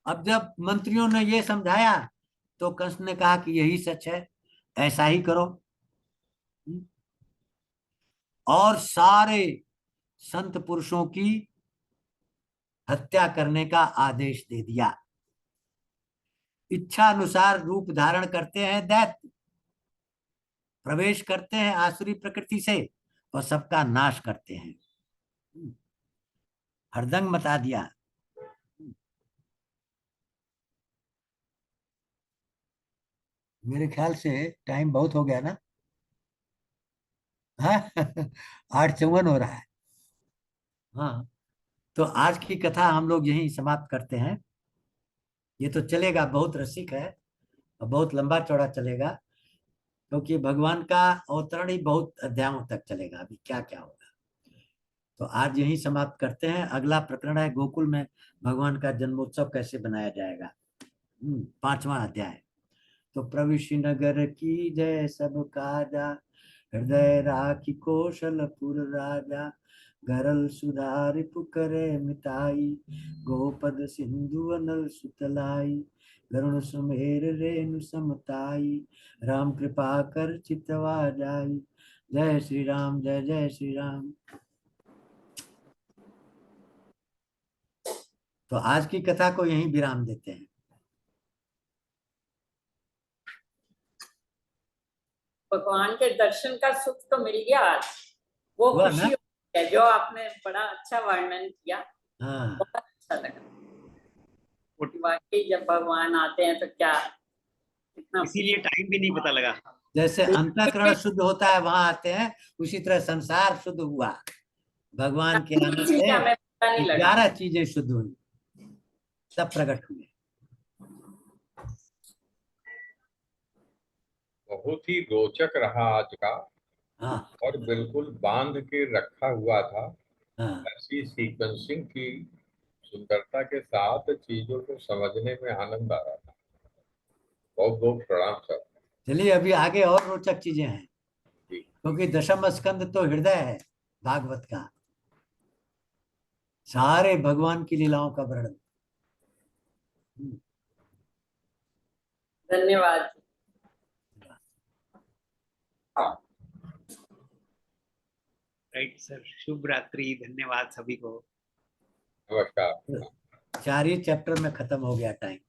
अब जब मंत्रियों ने ये समझाया तो कंस ने कहा कि यही सच है, ऐसा ही करो। और सारे संत पुरुषों की हत्या करने का आदेश दे दिया। इच्छा अनुसार रूप धारण करते हैं दैत्य, प्रवेश करते हैं आसुरी प्रकृति से और सबका नाश करते हैं। हरदंग मचा दिया। मेरे ख्याल से टाइम बहुत हो गया ना? हाँ 8:54 हो रहा है। हाँ, तो आज की कथा हम लोग यहीं समाप्त करते हैं। ये तो चलेगा, बहुत रसिक है और बहुत लंबा चौड़ा चलेगा, क्योंकि भगवान का अवतरण ही बहुत अध्यायों तक चलेगा। अभी क्या क्या होगा, तो आज यहीं समाप्त करते हैं। अगला प्रकरण है गोकुल में भगवान का जन्मोत्सव कैसे बनाया जाएगा। 5वां अध्याय। तो प्रविश नगर की जय सब काजा, हृदय राखी कौशलपुर राजा। गरल सुधारि पुकरे मिताई, गोपद सिंधु अनल सुतलाई। गरुण सुमेर रेणु समताई, राम कृपा कर चितवा जाई। जय श्री राम, जय जय श्री राम। तो आज की कथा को यहीं विराम देते हैं। भगवान के दर्शन का सुख तो मिल गया आज, वो हुआ खुशी ना? है जो आपने बड़ा अच्छा वर्णन किया। हाँ, बहुत अच्छा लगा। वाकई जब भगवान आते हैं तो क्या कितना इसीलिए टाइम भी नहीं पता लगा। जैसे अंतःकरण खुशी। शुद्ध होता है वहां आते हैं, उसी तरह संसार शुद्ध हुआ भगवान के आने से। हमें पता नहीं लगा। 11 चीजें शुद्ध हुई, सब प्रकट हुए। बहुत ही रोचक रहा आज का हाँ और बिल्कुल बांध के रखा हुआ था। हाँ। ऐसी सीक्वेंसिंग की सुंदरता के साथ चीजों को समझने में आनंद आ रहा था। बहुत बहुत प्रणाम सर। चलिए अभी आगे और रोचक चीजें हैं, जी। क्योंकि दशम स्कंद तो हृदय है भागवत का, सारे भगवान की लीलाओं का वर्णन। धन्यवाद। राइट सर, शुभ रात्रि, धन्यवाद सभी को। नमस्कार। 4 ही चैप्टर में खत्म हो गया टाइम।